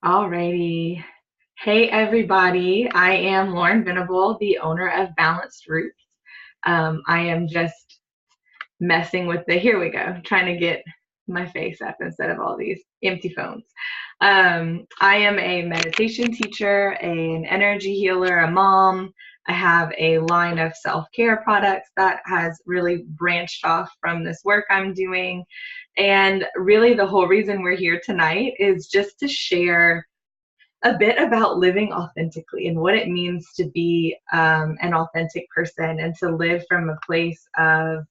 Alrighty. Hey, everybody. I am Lauren Venable, the owner of Balanced Roots. I am just messing with here we go, trying to get my face up instead of all these empty phones. I am a meditation teacher, an energy healer, a mom. I have a line of self care products that has really branched off from this work I'm doing. And really, the whole reason we're here tonight is just to share a bit about living authentically and what it means to be an authentic person and to live from a place of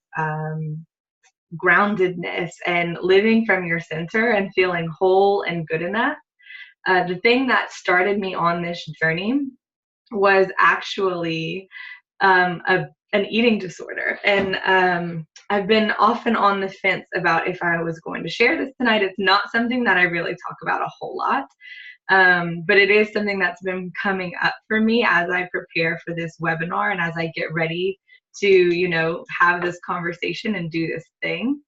groundedness and living from your center and feeling whole and good enough. The thing that started me on this journey was actually an eating disorder. And I've been often on the fence about if I was going to share this tonight. It's not something that I really talk about a whole lot. But it is something that's been coming up for me as I prepare for this webinar and as I get ready to, have this conversation and do this thing.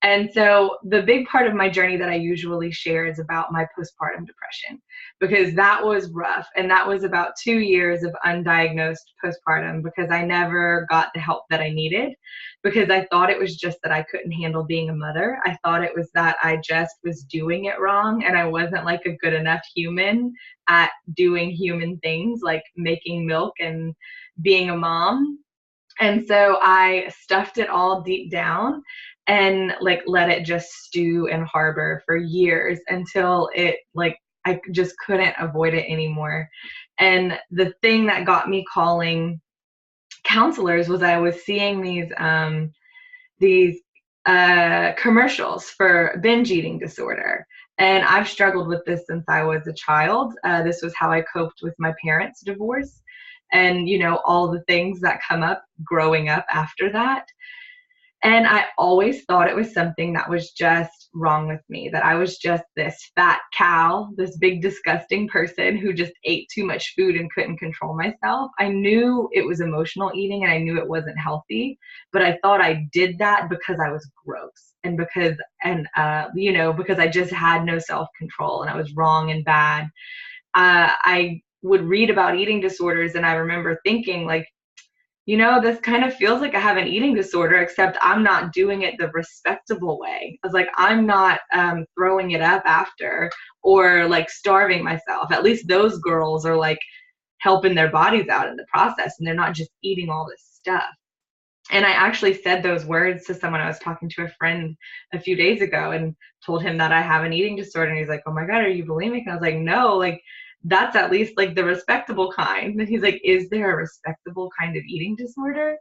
And so the big part of my journey that I usually share is about my postpartum depression, because that was rough. And that was about 2 years of undiagnosed postpartum because I never got the help that I needed, because I thought it was just that I couldn't handle being a mother. I thought it was that I just was doing it wrong and I wasn't like a good enough human at doing human things like making milk and being a mom. And so I stuffed it all deep down and like let it just stew and harbor for years until it like I just couldn't avoid it anymore. And the thing that got me calling counselors was I was seeing these commercials for binge eating disorder. And I've struggled with this since I was a child. This was how I coped with my parents' divorce and, all the things that come up growing up after that. And I always thought it was something that was just wrong with me, that I was just this fat cow, this big, disgusting person who just ate too much food and couldn't control myself. I knew it was emotional eating and I knew it wasn't healthy, but I thought I did that because I was gross and because I just had no self control and I was wrong and bad. I would read about eating disorders and I remember thinking, like, this kind of feels like I have an eating disorder, except I'm not doing it the respectable way. I was like, I'm not throwing it up after or like starving myself. At least those girls are like helping their bodies out in the process and they're not just eating all this stuff. And I actually said those words to someone. I was talking to a friend a few days ago and told him that I have an eating disorder. And he's like, oh my God, are you bulimic? And I was like, no, like that's at least like the respectable kind. And he's like, is there a respectable kind of eating disorder?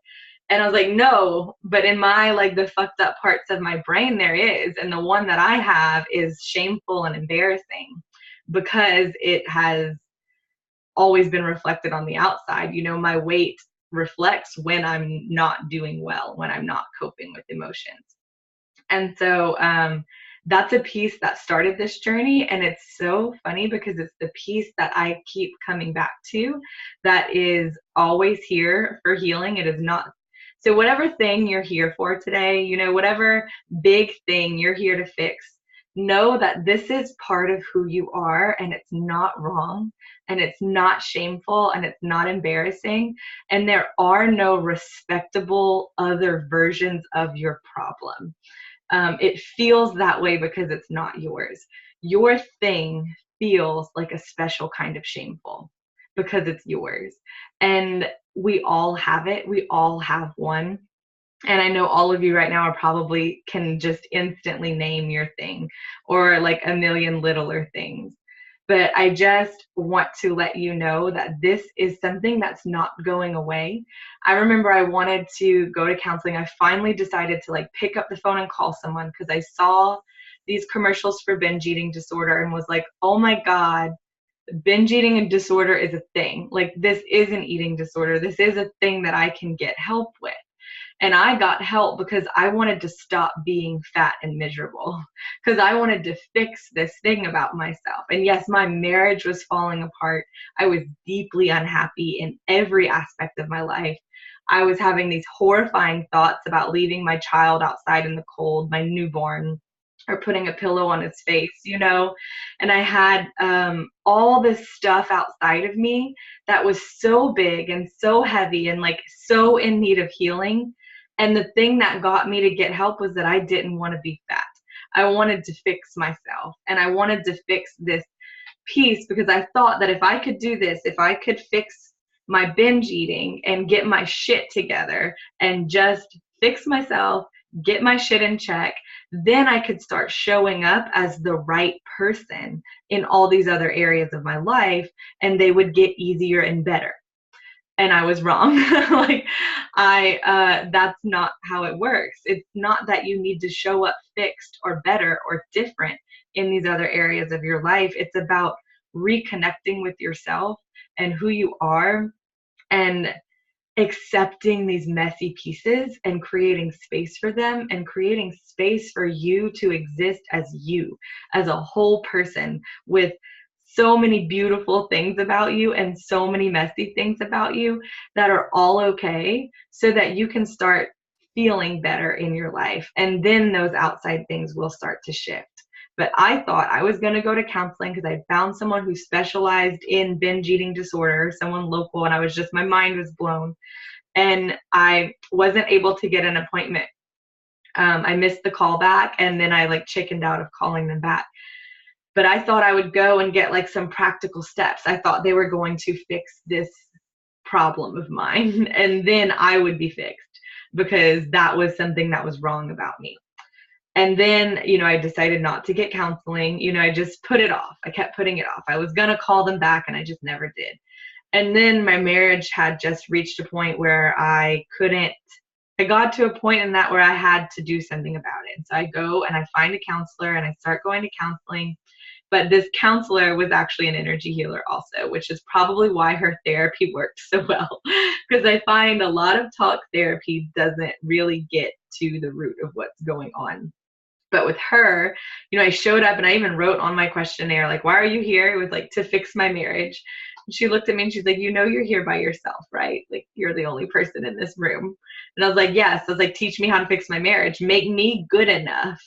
And I was like, no, but in my like the fucked up parts of my brain, there is. And the one that I have is shameful and embarrassing because it has always been reflected on the outside. My weight reflects when I'm not doing well, when I'm not coping with emotions. And so that's a piece that started this journey. And it's so funny because it's the piece that I keep coming back to that is always here for healing. It is not. So, whatever thing you're here for today, whatever big thing you're here to fix, know that this is part of who you are and it's not wrong and it's not shameful and it's not embarrassing. And there are no respectable other versions of your problem. It feels that way because it's not yours. Your thing feels like a special kind of shameful because it's yours. And we all have it. We all have one. And I know all of you right now are probably can just instantly name your thing or like a million littler things. But I just want to let you know that this is something that's not going away. I remember I wanted to go to counseling. I finally decided to like pick up the phone and call someone because I saw these commercials for binge eating disorder and was like, oh my God, binge eating and disorder is a thing. Like this is an eating disorder. This is a thing that I can get help with. And I got help because I wanted to stop being fat and miserable, because I wanted to fix this thing about myself. And yes, my marriage was falling apart. I was deeply unhappy in every aspect of my life. I was having these horrifying thoughts about leaving my child outside in the cold, my newborn. or putting a pillow on his face, you know? And I had all this stuff outside of me that was so big and so heavy and like so in need of healing. And the thing that got me to get help was that I didn't want to be fat. I wanted to fix myself, and I wanted to fix this piece because I thought that if I could do this, if I could fix my binge eating and get my shit together and just fix myself, get my shit in check, then I could start showing up as the right person in all these other areas of my life, and they would get easier and better. And I was wrong. Like that's not how it works. It's not that you need to show up fixed or better or different in these other areas of your life. It's about reconnecting with yourself and who you are, and accepting these messy pieces and creating space for them, and creating space for you to exist as you, as a whole person with so many beautiful things about you and so many messy things about you that are all okay, so that you can start feeling better in your life. And then those outside things will start to shift. But I thought I was going to go to counseling because I found someone who specialized in binge eating disorder, someone local, and I was just, my mind was blown. And I wasn't able to get an appointment. I missed the call back, and then I like chickened out of calling them back. But I thought I would go and get like some practical steps. I thought they were going to fix this problem of mine, and then I would be fixed, because that was something that was wrong about me. And then, you know, I decided not to get counseling. You know, I just put it off. I kept putting it off. I was going to call them back, and I just never did. And then my marriage had just reached a point where I got to a point in that where I had to do something about it. So I go and I find a counselor, and I start going to counseling. But this counselor was actually an energy healer also, which is probably why her therapy worked so well. Because I find a lot of talk therapy doesn't really get to the root of what's going on. But with her, you know, I showed up, and I even wrote on my questionnaire, like, why are you here? It was like, to fix my marriage. And she looked at me and she's like, you know, you're here by yourself, right? Like, you're the only person in this room. And I was like, yes. I was like, teach me how to fix my marriage. Make me good enough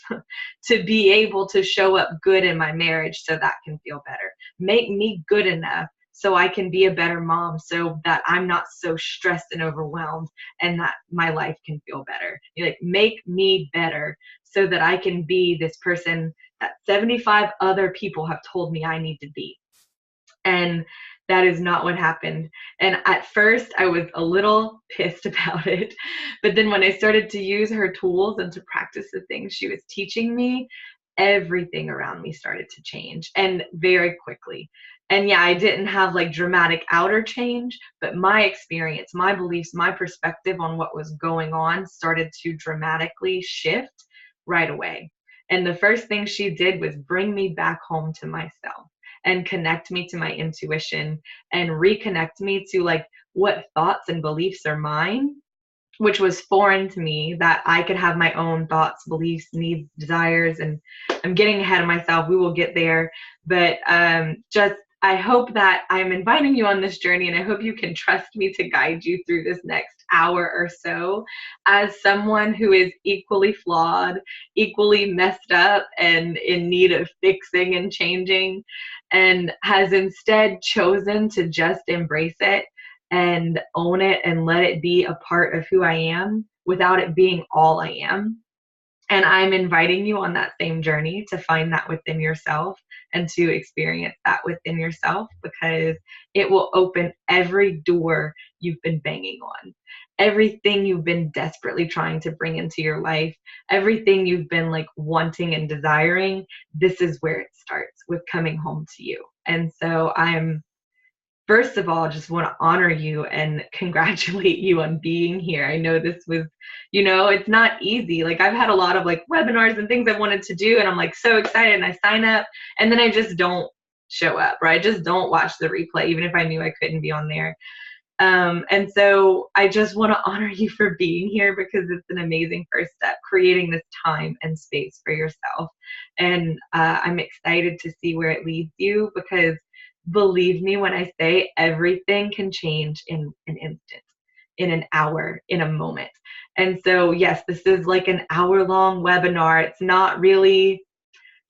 to be able to show up good in my marriage so that can feel better. Make me good enough so I can be a better mom, so that I'm not so stressed and overwhelmed, and that my life can feel better. You're like, make me better so that I can be this person that 75 other people have told me I need to be. And that is not what happened. And at first I was a little pissed about it. But then when I started to use her tools and to practice the things she was teaching me, everything around me started to change, and very quickly. And yeah, I didn't have like dramatic outer change, but my experience, my beliefs, my perspective on what was going on started to dramatically shift right away. And the first thing she did was bring me back home to myself, and connect me to my intuition, and reconnect me to like what thoughts and beliefs are mine, which was foreign to me, that I could have my own thoughts, beliefs, needs, desires. And I'm getting ahead of myself. We will get there. But just, I hope that I'm inviting you on this journey, and I hope you can trust me to guide you through this next hour or so, as someone who is equally flawed, equally messed up, and in need of fixing and changing, and has instead chosen to just embrace it and own it and let it be a part of who I am without it being all I am. And I'm inviting you on that same journey to find that within yourself and to experience that within yourself, because it will open every door you've been banging on, everything you've been desperately trying to bring into your life, everything you've been like wanting and desiring. This is where it starts, with coming home to you. And so I'm, first of all, just want to honor you and congratulate you on being here. I know this was, you know, it's not easy. Like, I've had a lot of like webinars and things I wanted to do, and I'm like so excited, and I sign up, and then I just don't show up, or I just don't watch the replay, even if I knew I couldn't be on there. And so I just want to honor you for being here, because it's an amazing first step, creating this time and space for yourself. And I'm excited to see where it leads you, because believe me when I say everything can change in an instant, in an hour, in a moment. And so, yes, this is like an hour-long webinar. It's not really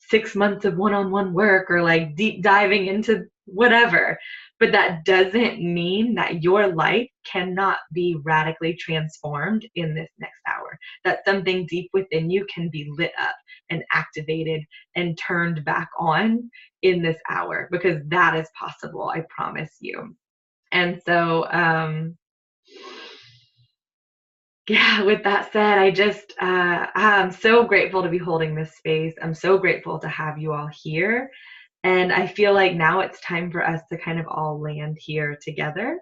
6 months of one-on-one work or like deep diving into whatever. But that doesn't mean that your life cannot be radically transformed in this next hour. That something deep within you can be lit up and activated and turned back on in this hour, because that is possible, I promise you. And so, yeah, with that said, I'm so grateful to be holding this space. I'm so grateful to have you all here. And I feel like now it's time for us to kind of all land here together.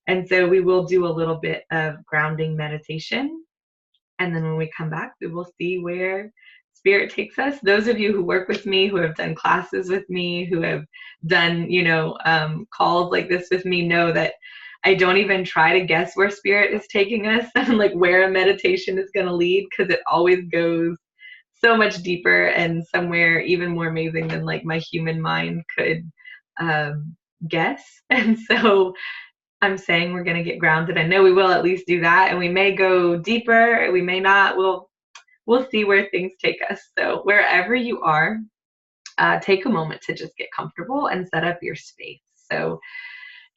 And so we will do a little bit of grounding meditation. And then when we come back, we will see where spirit takes us. Those of you who work with me, who have done classes with me, who have done, calls like this with me, know that I don't even try to guess where spirit is taking us and like where a meditation is going to lead, because it always goes so much deeper and somewhere even more amazing than like my human mind could guess. And so I'm saying we're going to get grounded. I know we will at least do that, and we may go deeper, we may not. We'll see where things take us. So wherever you are, take a moment to just get comfortable and set up your space. So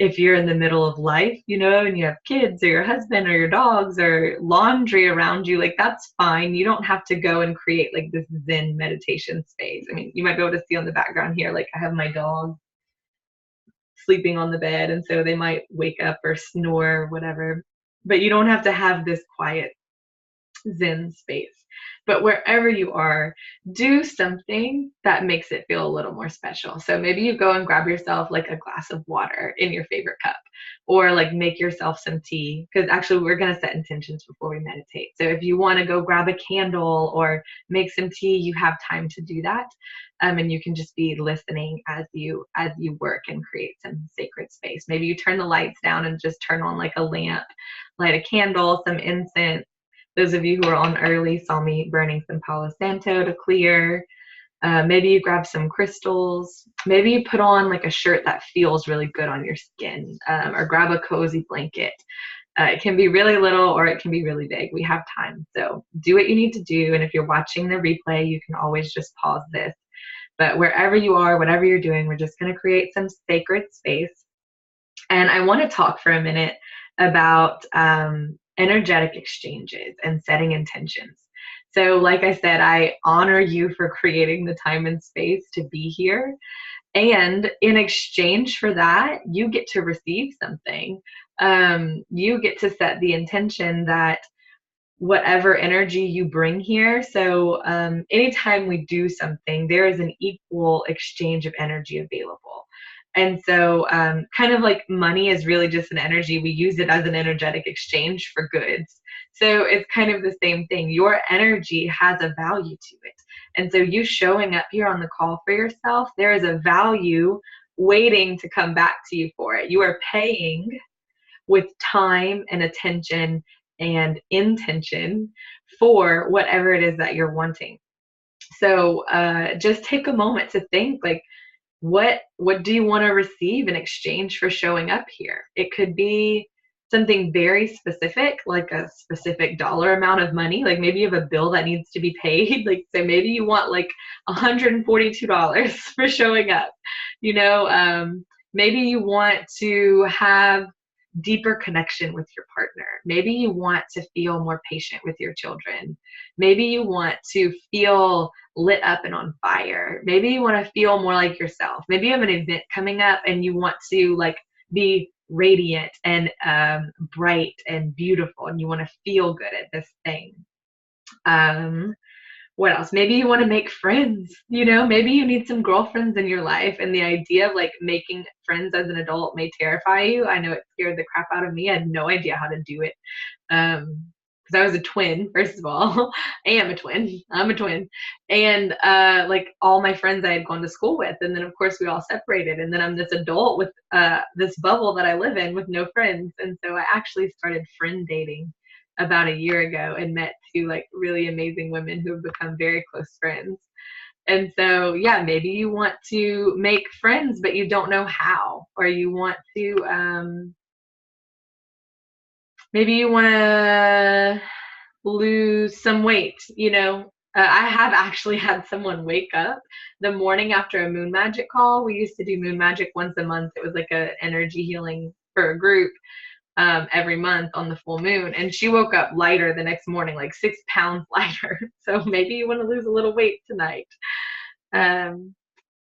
if you're in the middle of life, and you have kids or your husband or your dogs or laundry around you, like that's fine. You don't have to go and create like this Zen meditation space. I mean, you might be able to see on the background here, like I have my dog sleeping on the bed, and so they might wake up or snore or whatever. But you don't have to have this quiet Zen space. But wherever you are, do something that makes it feel a little more special. So maybe you go and grab yourself like a glass of water in your favorite cup, or like make yourself some tea, because actually we're going to set intentions before we meditate. So if you want to go grab a candle or make some tea, you have time to do that. And you can just be listening as you work and create some sacred space. Maybe you turn the lights down and just turn on like a lamp, light a candle, some incense. Those of you who are on early saw me burning some Palo Santo to clear. Maybe you grab some crystals. Maybe you put on like a shirt that feels really good on your skin, or grab a cozy blanket. It can be really little or it can be really big. We have time. So do what you need to do. And if you're watching the replay, you can always just pause this. But wherever you are, whatever you're doing, we're just going to create some sacred space. And I want to talk for a minute about energetic exchanges and setting intentions. So like I said, I honor you for creating the time and space to be here. And in exchange for that, you get to receive something. You get to set the intention that whatever energy you bring here. So anytime we do something, there is an equal exchange of energy available. And so kind of like money is really just an energy. We use it as an energetic exchange for goods. So it's kind of the same thing. Your energy has a value to it. And so you showing up here on the call for yourself, there is a value waiting to come back to you for it. You are paying with time and attention and intention for whatever it is that you're wanting. So just take a moment to think, like, what do you want to receive in exchange for showing up here? It could be something very specific, like a specific dollar amount of money. Like maybe you have a bill that needs to be paid. Like so maybe you want like $142 for showing up. Maybe you want to have deeper connection with your partner. Maybe you want to feel more patient with your children. Maybe you want to feel lit up and on fire. Maybe you want to feel more like yourself. Maybe you have an event coming up and you want to like be radiant and bright and beautiful, and you want to feel good at this thing. What else? Maybe you want to make friends, maybe you need some girlfriends in your life, and the idea of like making friends as an adult may terrify you. I know it scared the crap out of me. I had no idea how to do it. Because I was a twin, first of all. I am a twin. I'm a twin. And like all my friends I had gone to school with. And then of course we all separated. And then I'm this adult with this bubble that I live in with no friends. And so I actually started friend dating about a year ago and met two like really amazing women who have become very close friends. And so, yeah, maybe you want to make friends, but you don't know how, or you want to, maybe you want to lose some weight, I have actually had someone wake up the morning after a moon magic call. We used to do moon magic once a month. It was like a energy healing for a group every month on the full moon. And she woke up lighter the next morning, like 6 pounds lighter. So maybe you want to lose a little weight tonight. Um,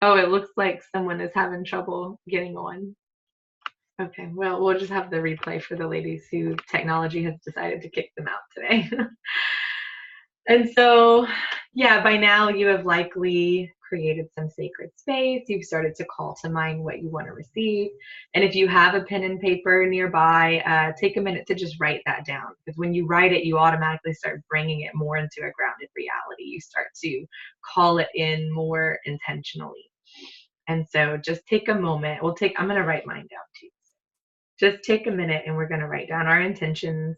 oh, it looks like someone is having trouble getting on. Okay, well, we'll just have the replay for the ladies who technology has decided to kick them out today. And so, yeah, by now you have likely created some sacred space. You've started to call to mind what you want to receive. And if you have a pen and paper nearby, take a minute to just write that down. Because when you write it, you automatically start bringing it more into a grounded reality. You start to call it in more intentionally. And so just take a moment. I'm going to write mine down too. Just take a minute and we're going to write down our intentions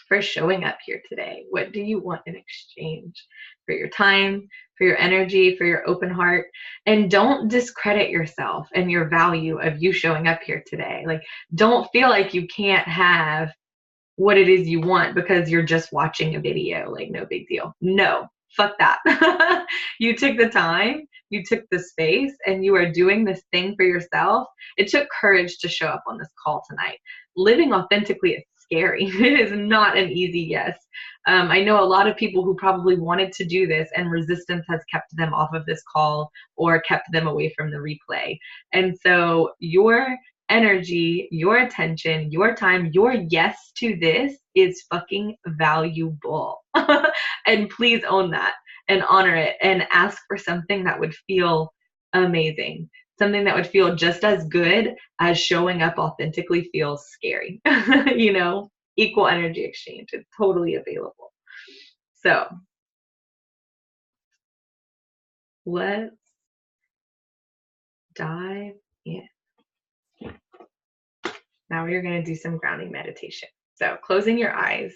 for showing up here today. What do you want in exchange for your time, for your energy, for your open heart? And don't discredit yourself and your value of you showing up here today. Like, don't feel like you can't have what it is you want because you're just watching a video. Like, no big deal. No, fuck that. You took the time, you took the space, and you are doing this thing for yourself. It took courage to show up on this call tonight. Living authentically is scary. It is not an easy yes. I know a lot of people who probably wanted to do this and resistance has kept them off of this call or kept them away from the replay. And so your energy, your attention, your time, your yes to this is fucking valuable. And please own that and honor it and ask for something that would feel amazing. Something that would feel just as good as showing up authentically feels scary. You know, equal energy exchange. It's totally available. So let's dive in. Now we're going to do some grounding meditation. So closing your eyes.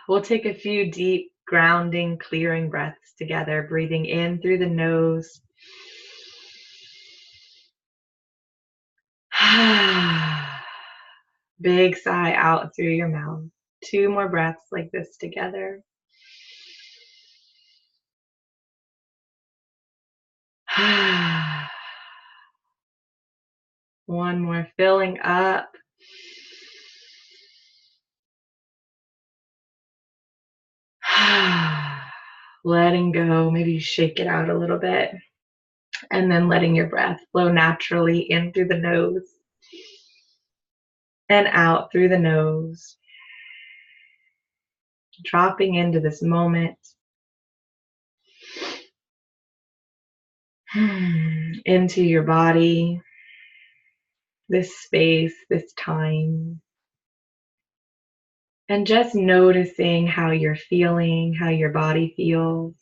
We'll take a few deep, grounding, clearing breaths together, breathing in through the nose. Big sigh out through your mouth. 2 more breaths like this together. One more, filling up. Letting go, maybe shake it out a little bit. And then letting your breath flow naturally in through the nose and out through the nose. Dropping into this moment. Into your body, this space, this time. And just noticing how you're feeling, how your body feels.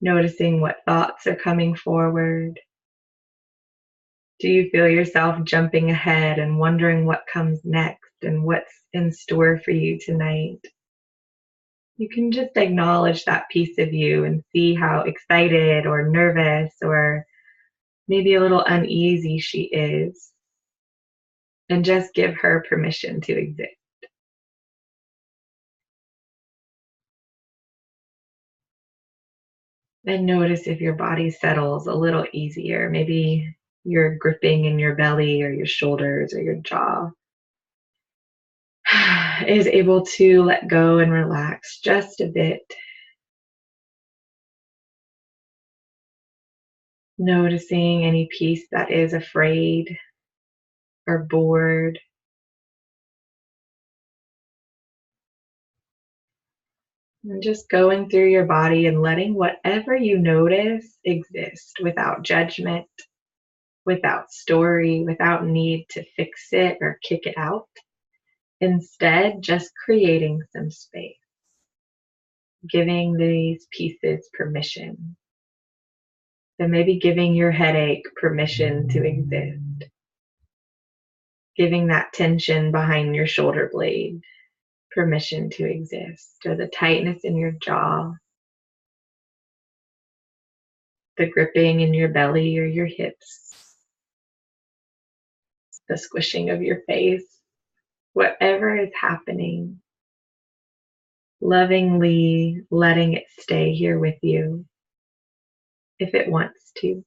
Noticing what thoughts are coming forward. Do you feel yourself jumping ahead and wondering what comes next and what's in store for you tonight? You can just acknowledge that piece of you and see how excited or nervous or maybe a little uneasy she is. And just give her permission to exist. And notice if your body settles a little easier. Maybe you're gripping in your belly or your shoulders or your jaw. Is able to let go and relax just a bit. Noticing any piece that is afraid or bored. And just going through your body and letting whatever you notice exist without judgment, without story, without need to fix it or kick it out. Instead, just creating some space, giving these pieces permission. So maybe giving your headache permission to exist, giving that tension behind your shoulder blade permission to exist, or the tightness in your jaw, the gripping in your belly or your hips, the squishing of your face. Whatever is happening, lovingly letting it stay here with you if it wants to.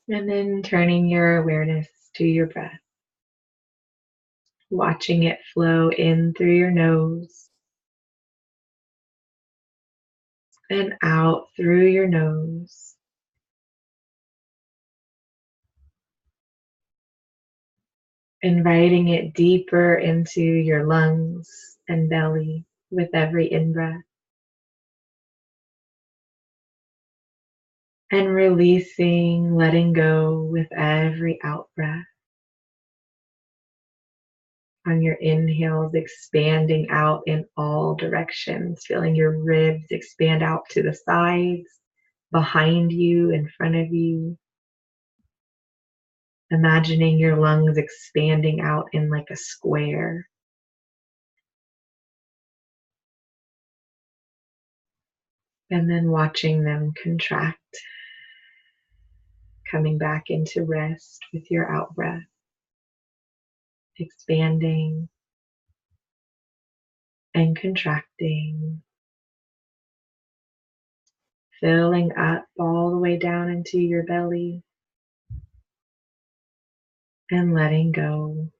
And then turning your awareness to your breath, watching it flow in through your nose and out through your nose. Inviting it deeper into your lungs and belly with every in-breath. And releasing, letting go with every out-breath. On your inhales, expanding out in all directions, feeling your ribs expand out to the sides, behind you, in front of you. Imagining your lungs expanding out in like a square. And then watching them contract, coming back into rest with your out breath, expanding and contracting, filling up all the way down into your belly and letting go.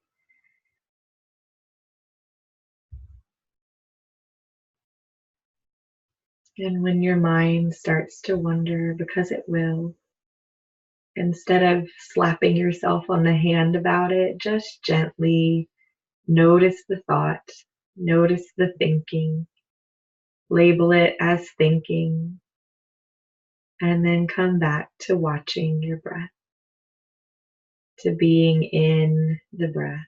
And when your mind starts to wander, because it will, instead of slapping yourself on the hand about it, just gently notice the thought, notice the thinking, label it as thinking, and then come back to watching your breath, to being in the breath.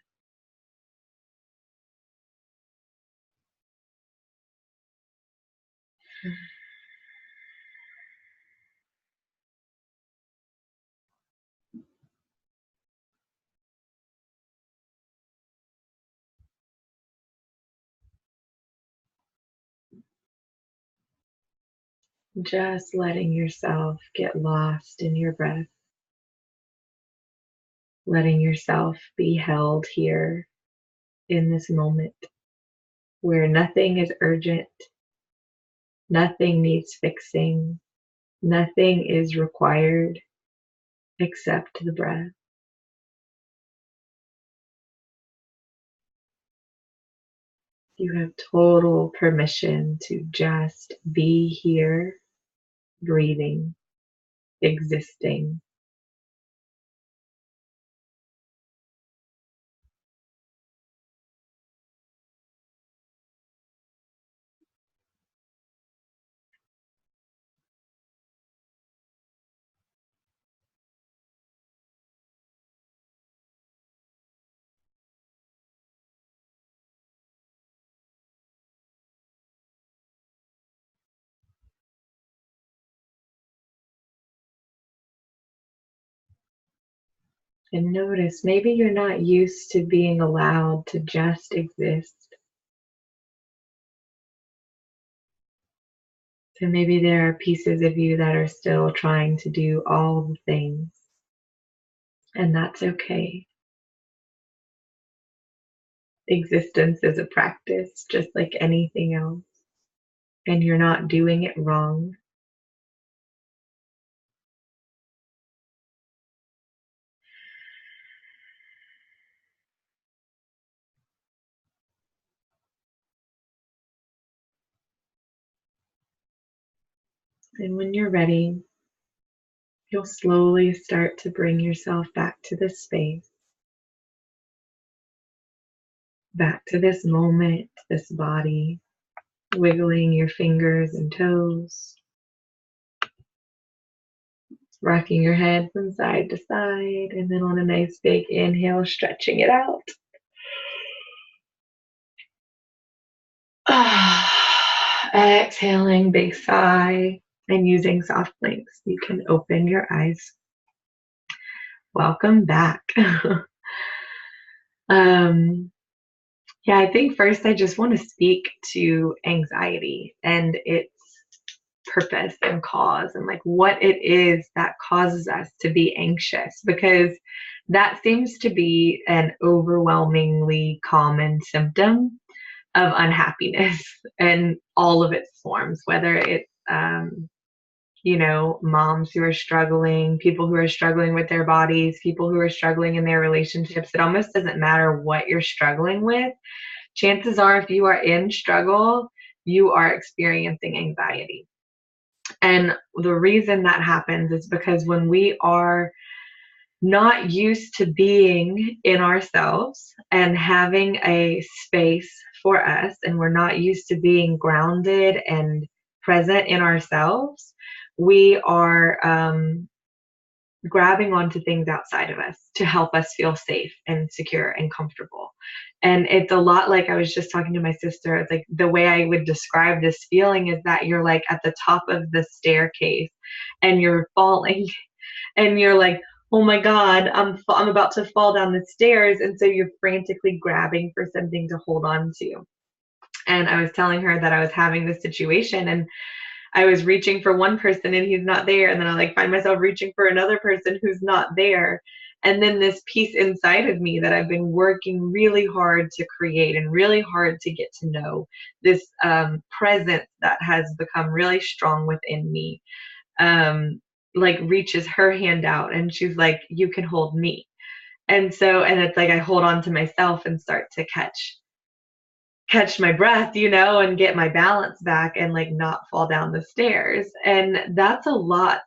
Just letting yourself get lost in your breath, letting yourself be held here in this moment where nothing is urgent, nothing needs fixing, nothing is required except the breath. You have total permission to just be here, breathing, existing. And notice maybe you're not used to being allowed to just exist. So maybe there are pieces of you that are still trying to do all the things. And that's okay. Existence is a practice just like anything else. And you're not doing it wrong. And when you're ready, you'll slowly start to bring yourself back to this space, back to this moment, this body, wiggling your fingers and toes, rocking your head from side to side, and then on a nice big inhale, stretching it out. Exhaling, big sigh, and using soft blinks, you can open your eyes. Welcome back. um, Yeah, I think first I just want to speak to anxiety and its purpose and cause, and like what it is that causes us to be anxious, because that seems to be an overwhelmingly common symptom of unhappiness in all of its forms, whether it's moms who are struggling, people who are struggling with their bodies, people who are struggling in their relationships. It almost doesn't matter what you're struggling with. Chances are, if you are in struggle, you are experiencing anxiety. And the reason that happens is because when we are not used to being in ourselves and having a space for us, and we're not used to being grounded and present in ourselves, we are grabbing onto things outside of us to help us feel safe and secure and comfortable. And it's a lot like, I was just talking to my sister, it's like the way I would describe this feeling is that you're like at the top of the staircase and you're falling and you're like, oh my God, I'm about to fall down the stairs. And so you're frantically grabbing for something to hold on to. And I was telling her that I was having this situation, and I was reaching for one person and he's not there. And then I like find myself reaching for another person who's not there. And then this piece inside of me that I've been working really hard to create and really hard to get to know, this presence that has become really strong within me, um, like reaches her hand out and she's like, you can hold me. And so, and it's like I hold on to myself and start to catch my breath, and get my balance back and like not fall down the stairs. And that's a lot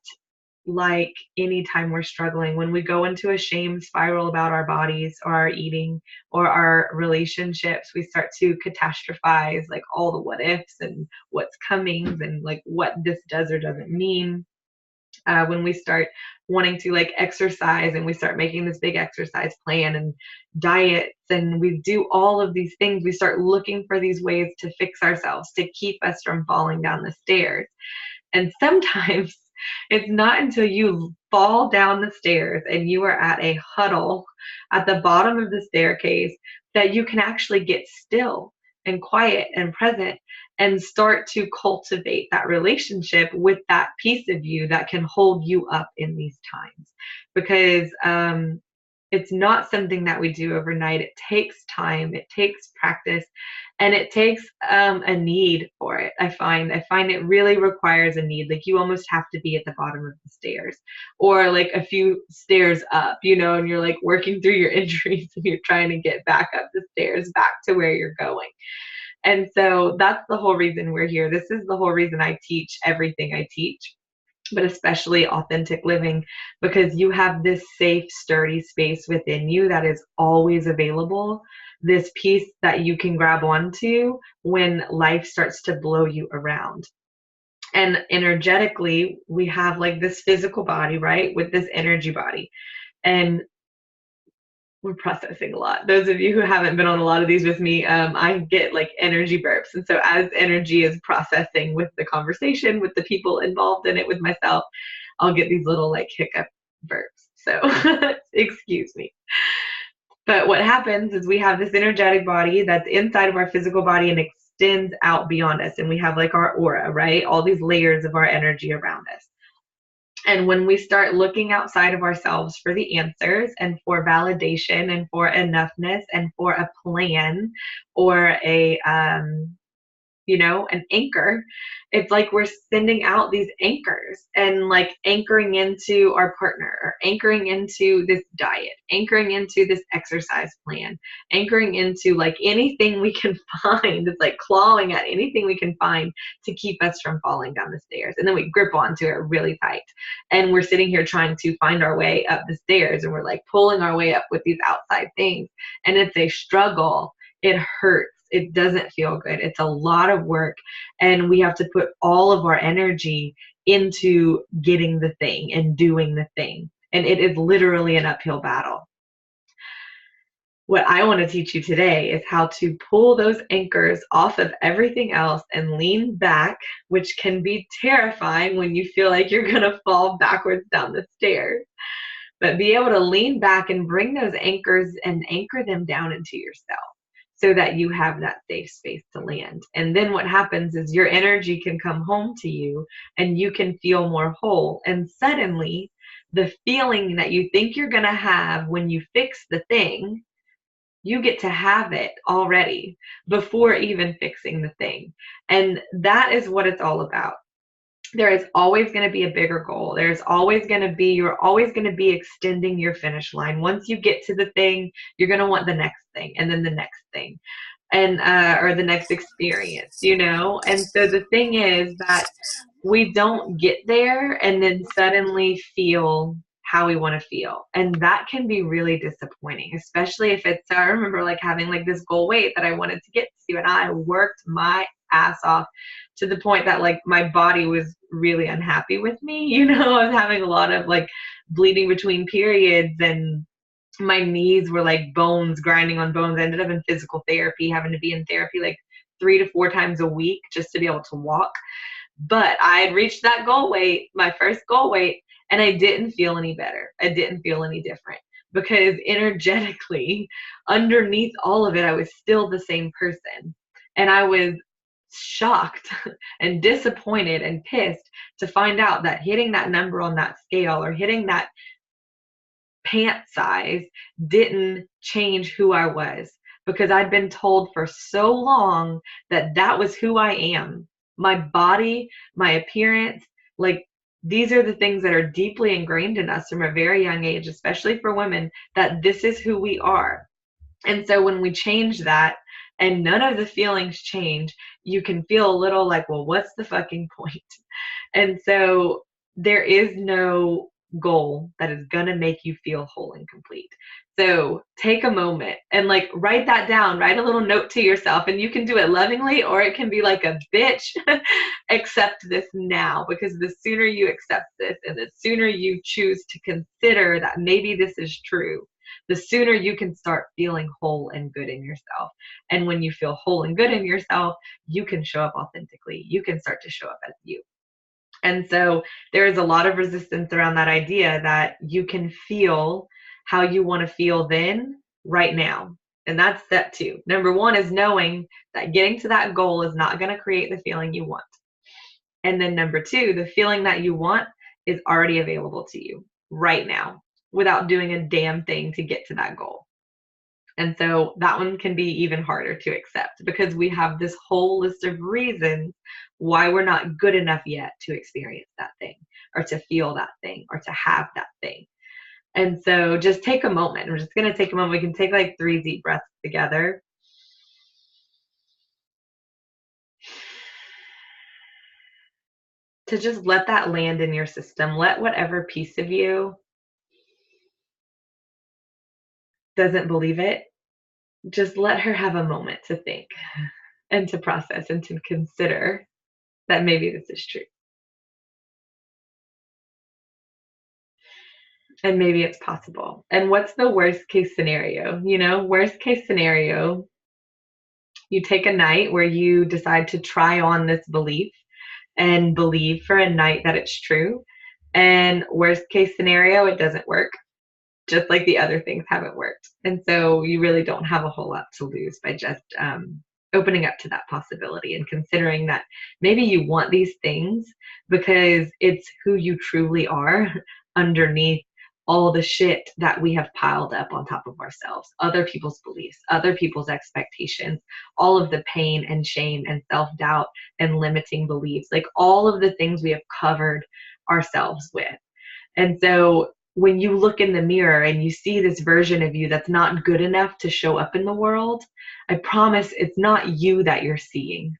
like anytime we're struggling, when we go into a shame spiral about our bodies or our eating or our relationships, we start to catastrophize like all the what ifs and what's coming and like what this does or doesn't mean. When we start wanting to like exercise and we start making this big exercise plan and diets and we do all of these things, we start looking for these ways to fix ourselves to keep us from falling down the stairs. And sometimes it's not until you fall down the stairs and you are at a huddle at the bottom of the staircase that you can actually get still and quiet and present and start to cultivate that relationship with that piece of you that can hold you up in these times. Because it's not something that we do overnight. It takes time, it takes practice, and it takes a need for it. I find it really requires a need. Like you almost have to be at the bottom of the stairs or like a few stairs up, and you're like working through your injuries and you're trying to get back up the stairs back to where you're going. And so that's the whole reason we're here. This is the whole reason I teach everything I teach, but especially authentic living, because you have this safe, sturdy space within you that is always available. This piece that you can grab onto when life starts to blow you around. And energetically, we have like this physical body, right? With this energy body. And we're processing a lot. Those of you who haven't been on a lot of these with me, I get like energy burps. And so as energy is processing with the conversation, with the people involved in it, with myself, I'll get these little like hiccup burps. So excuse me. But what happens is we have this energetic body that's inside of our physical body and extends out beyond us. And we have like our aura, right? All these layers of our energy around us. And when we start looking outside of ourselves for the answers and for validation and for enoughness and for a plan or an anchor, it's like we're sending out these anchors and like anchoring into our partner or anchoring into this diet, anchoring into this exercise plan, anchoring into like anything we can find. It's like clawing at anything we can find to keep us from falling down the stairs. And then we grip onto it really tight. And we're sitting here trying to find our way up the stairs and we're like pulling our way up with these outside things. And it's a struggle. It hurts. It doesn't feel good. It's a lot of work. And we have to put all of our energy into getting the thing and doing the thing. And it is literally an uphill battle. What I want to teach you today is how to pull those anchors off of everything else and lean back, which can be terrifying when you feel like you're going to fall backwards down the stairs. But be able to lean back and bring those anchors and anchor them down into yourself. so that you have that safe space to land. And then what happens is your energy can come home to you and you can feel more whole. And suddenly, the feeling that you think you're going to have when you fix the thing, you get to have it already before even fixing the thing. And that is what it's all about. There is always going to be a bigger goal. There's always going to be, you're always going to be extending your finish line. Once you get to the thing, you're going to want the next thing and then the next thing and, or the next experience, you know? And so the thing is that we don't get there and then suddenly feel how we want to feel. And that can be really disappointing, especially if it's, I remember like having like this goal weight that I wanted to get to, and I worked my ass off to the point that like my body was really unhappy with me. You know, I was having a lot of like bleeding between periods, and my knees were like bones grinding on bones. I ended up in physical therapy, having to be in therapy like 3 to 4 times a week just to be able to walk. But I had reached that goal weight, my first goal weight, and I didn't feel any better. I didn't feel any different because energetically, underneath all of it, I was still the same person. And I was shocked and disappointed and pissed to find out that hitting that number on that scale or hitting that pant size didn't change who I was, because I'd been told for so long that that was who I am. My body, my appearance, like these are the things that are deeply ingrained in us from a very young age, especially for women, that this is who we are. And so when we change that and none of the feelings change, you can feel a little like, well, what's the fucking point? And so there is no goal that is going to make you feel whole and complete. So take a moment and like write that down, write a little note to yourself, and you can do it lovingly, or it can be like a bitch, accept this now, because the sooner you accept this and the sooner you choose to consider that maybe this is true, the sooner you can start feeling whole and good in yourself. And when you feel whole and good in yourself, you can show up authentically. You can start to show up as you. And so there is a lot of resistance around that idea that you can feel how you want to feel then, right now. And that's step 2. Number 1 is knowing that getting to that goal is not going to create the feeling you want. And then number 2, the feeling that you want is already available to you right now without doing a damn thing to get to that goal. And so that one can be even harder to accept, because we have this whole list of reasons why we're not good enough yet to experience that thing or to feel that thing or to have that thing. And so just take a moment. We're just going to take a moment. We can take like 3 deep breaths together. To just let that land in your system. Let whatever piece of you doesn't believe it, just let her have a moment to think and to process and to consider that maybe this is true. And maybe it's possible. And what's the worst case scenario? You know, worst case scenario, you take a night where you decide to try on this belief and believe for a night that it's true. And worst case scenario, it doesn't work, just like the other things haven't worked. And so you really don't have a whole lot to lose by just opening up to that possibility and considering that maybe you want these things because it's who you truly are underneath all the shit that we have piled up on top of ourselves, other people's beliefs, other people's expectations, all of the pain and shame and self-doubt and limiting beliefs, like all of the things we have covered ourselves with. And so when you look in the mirror and you see this version of you that's not good enough to show up in the world, I promise it's not you that you're seeing.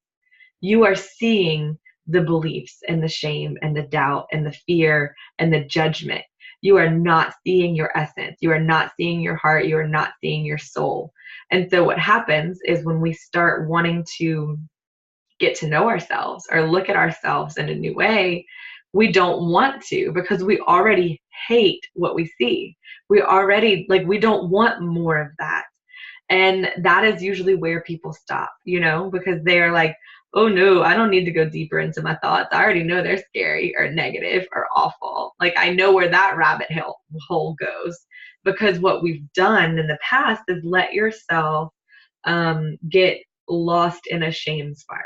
You are seeing the beliefs and the shame and the doubt and the fear and the judgment. You are not seeing your essence. You are not seeing your heart. You are not seeing your soul. And so what happens is when we start wanting to get to know ourselves or look at ourselves in a new way, we don't want to, because we already hate what we see. We already, like, we don't want more of that. And that is usually where people stop, you know, because they're like, oh no, I don't need to go deeper into my thoughts. I already know they're scary or negative or awful. Like, I know where that rabbit hole goes, because what we've done in the past is let yourself get lost in a shame spiral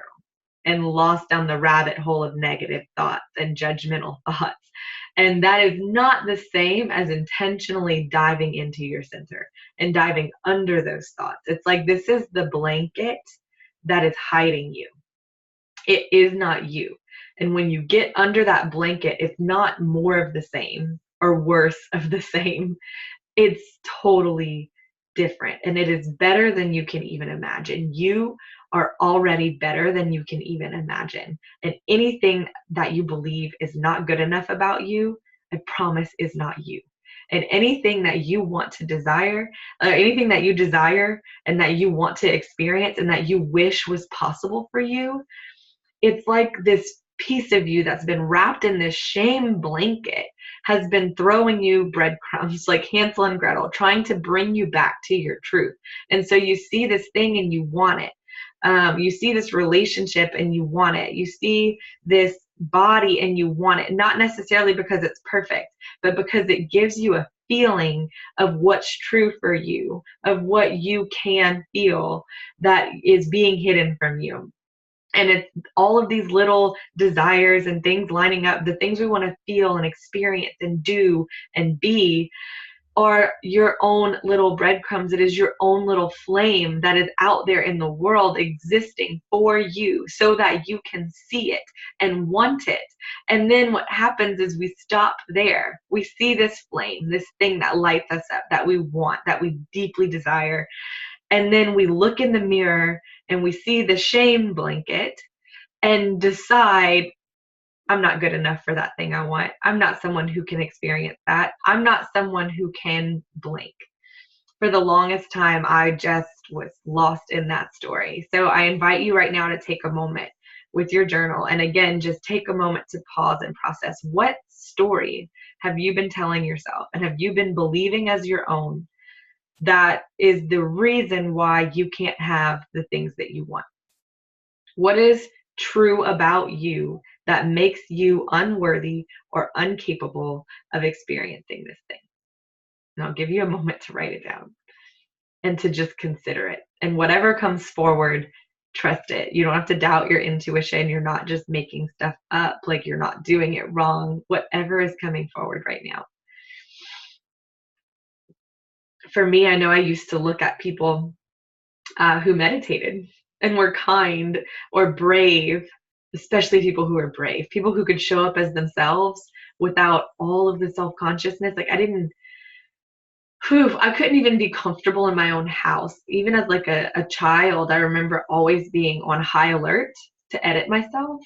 and lost down the rabbit hole of negative thoughts and judgmental thoughts. And that is not the same as intentionally diving into your center and diving under those thoughts. It's like this is the blanket that is hiding you. It is not you. And when you get under that blanket, it's not more of the same or worse of the same. It's totally different, and it is better than you can even imagine. You are already better than you can even imagine. And anything that you believe is not good enough about you, I promise is not you. And anything that you want to desire, anything that you desire and that you want to experience and that you wish was possible for you, it's like this piece of you that's been wrapped in this shame blanket has been throwing you breadcrumbs like Hansel and Gretel, trying to bring you back to your truth. And so you see this thing and you want it. You see this relationship and you want it. You see this body and you want it, not necessarily because it's perfect, but because it gives you a feeling of what's true for you, of what you can feel that is being hidden from you. And it's all of these little desires and things lining up, the things we want to feel and experience and do and be are your own little breadcrumbs. It is your own little flame that is out there in the world existing for you so that you can see it and want it. And then what happens is we stop there. We see this flame, this thing that lights us up, that we want, that we deeply desire. And then we look in the mirror and we see the shame blanket and decide, I'm not good enough for that thing I want. I'm not someone who can experience that. I'm not someone who can blank. For the longest time, I just was lost in that story. So I invite you right now to take a moment with your journal. And again, just take a moment to pause and process. What story have you been telling yourself and have you been believing as your own that is the reason why you can't have the things that you want? What is true about you that makes you unworthy or incapable of experiencing this thing? And I'll give you a moment to write it down and to just consider it. And whatever comes forward, trust it. You don't have to doubt your intuition. You're not just making stuff up, like you're not doing it wrong. Whatever is coming forward right now. For me, I know I used to look at people who meditated and were kind or brave, especially people who were brave, people who could show up as themselves without all of the self-consciousness. Like I couldn't even be comfortable in my own house. Even as like a child, I remember always being on high alert to edit myself,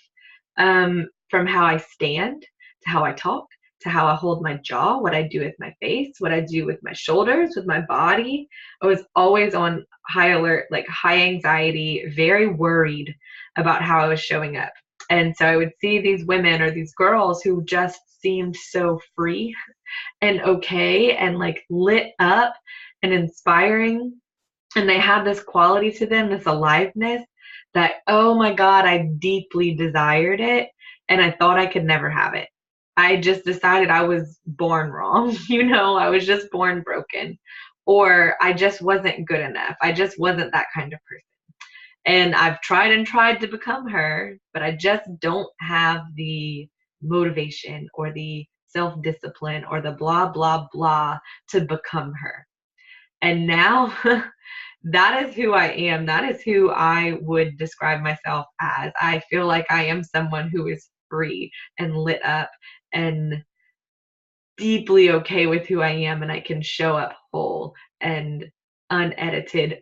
from how I stand to how I talk to how I hold my jaw, what I do with my face, what I do with my shoulders, with my body. I was always on high alert, like high anxiety, very worried about how I was showing up. And so I would see these women or these girls who just seemed so free and okay and like lit up and inspiring. And they had this quality to them, this aliveness that, oh my God, I deeply desired it. And I thought I could never have it. I just decided I was born wrong. I was just born broken, or I just wasn't good enough. I just wasn't that kind of person. And I've tried and tried to become her, but I just don't have the motivation or the self-discipline or the blah, blah, blah to become her. And now that is who I am. That is who I would describe myself as. I feel like I am someone who is free and lit up and deeply okay with who I am, and I can show up whole and unedited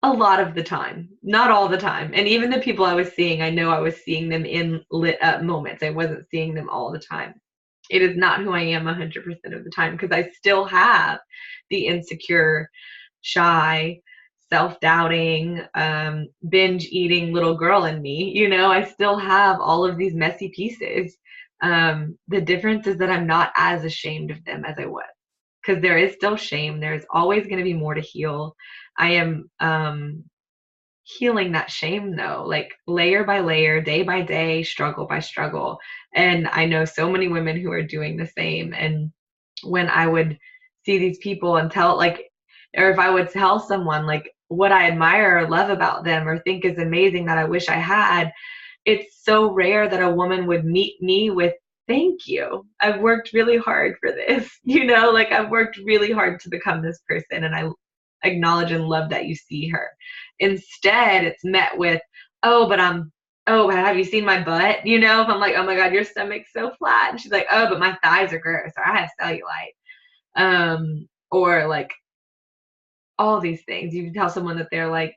a lot of the time, not all the time. And even the people I was seeing, I know I was seeing them in lit up moments. I wasn't seeing them all the time. It is not who I am 100% of the time, because I still have the insecure, shy, self-doubting, binge eating little girl in me. I still have all of these messy pieces. The difference is that I'm not as ashamed of them as I was, because there is still shame. There's always going to be more to heal. I am healing that shame though, like layer by layer, day by day, struggle by struggle. And I know so many women who are doing the same. And when I would see these people and tell, like, or if I would tell someone like, what I admire or love about them or think is amazing that I wish I had, it's so rare that a woman would meet me with, thank you. I've worked really hard for this. Like I've worked really hard to become this person, and I acknowledge and love that you see her. Instead, it's met with, oh, but oh, have you seen my butt? If I'm like, oh my God, your stomach's so flat. And she's like, oh, but my thighs are gross, or I have cellulite. Or like all these things. You can tell someone that they're like,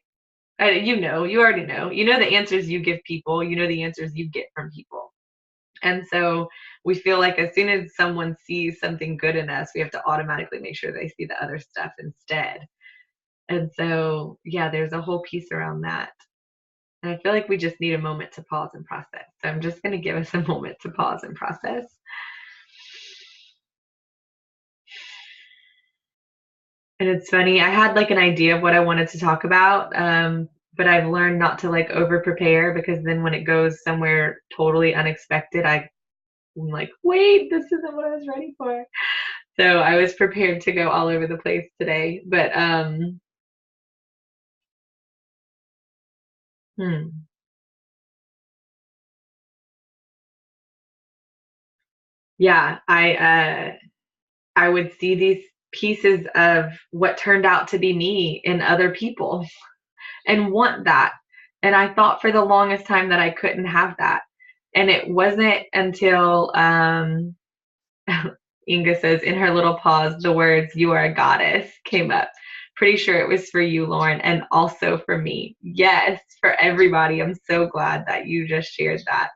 you already know. The answers you give people, the answers you get from people. And so we feel like as soon as someone sees something good in us, we have to automatically make sure they see the other stuff instead. And so, yeah, there's a whole piece around that. And I feel like we just need a moment to pause and process. So I'm just going to give us a moment to pause and process. And it's funny, I had like an idea of what I wanted to talk about, but I've learned not to like over prepare, because then when it goes somewhere totally unexpected, I'm like, wait, this isn't what I was ready for. So I was prepared to go all over the place today. But hmm, yeah, I would see these pieces of what turned out to be me in other people and want that. And I thought for the longest time that I couldn't have that. And it wasn't until Inga says in her little pause, the words, "You are a goddess," came up. Pretty sure it was for you, Lauren, and also for me. Yes, for everybody. I'm so glad that you just shared that,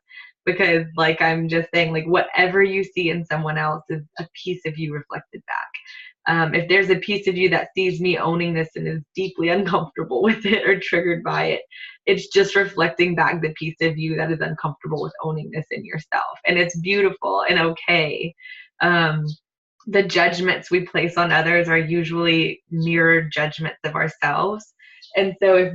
because, like, I'm just saying, like, whatever you see in someone else is a piece of you reflected back. If there's a piece of you that sees me owning this and is deeply uncomfortable with it or triggered by it, it's just reflecting back the piece of you that is uncomfortable with owning this in yourself. And it's beautiful and okay. Um, the judgments we place on others are usually mirrored judgments of ourselves. And so if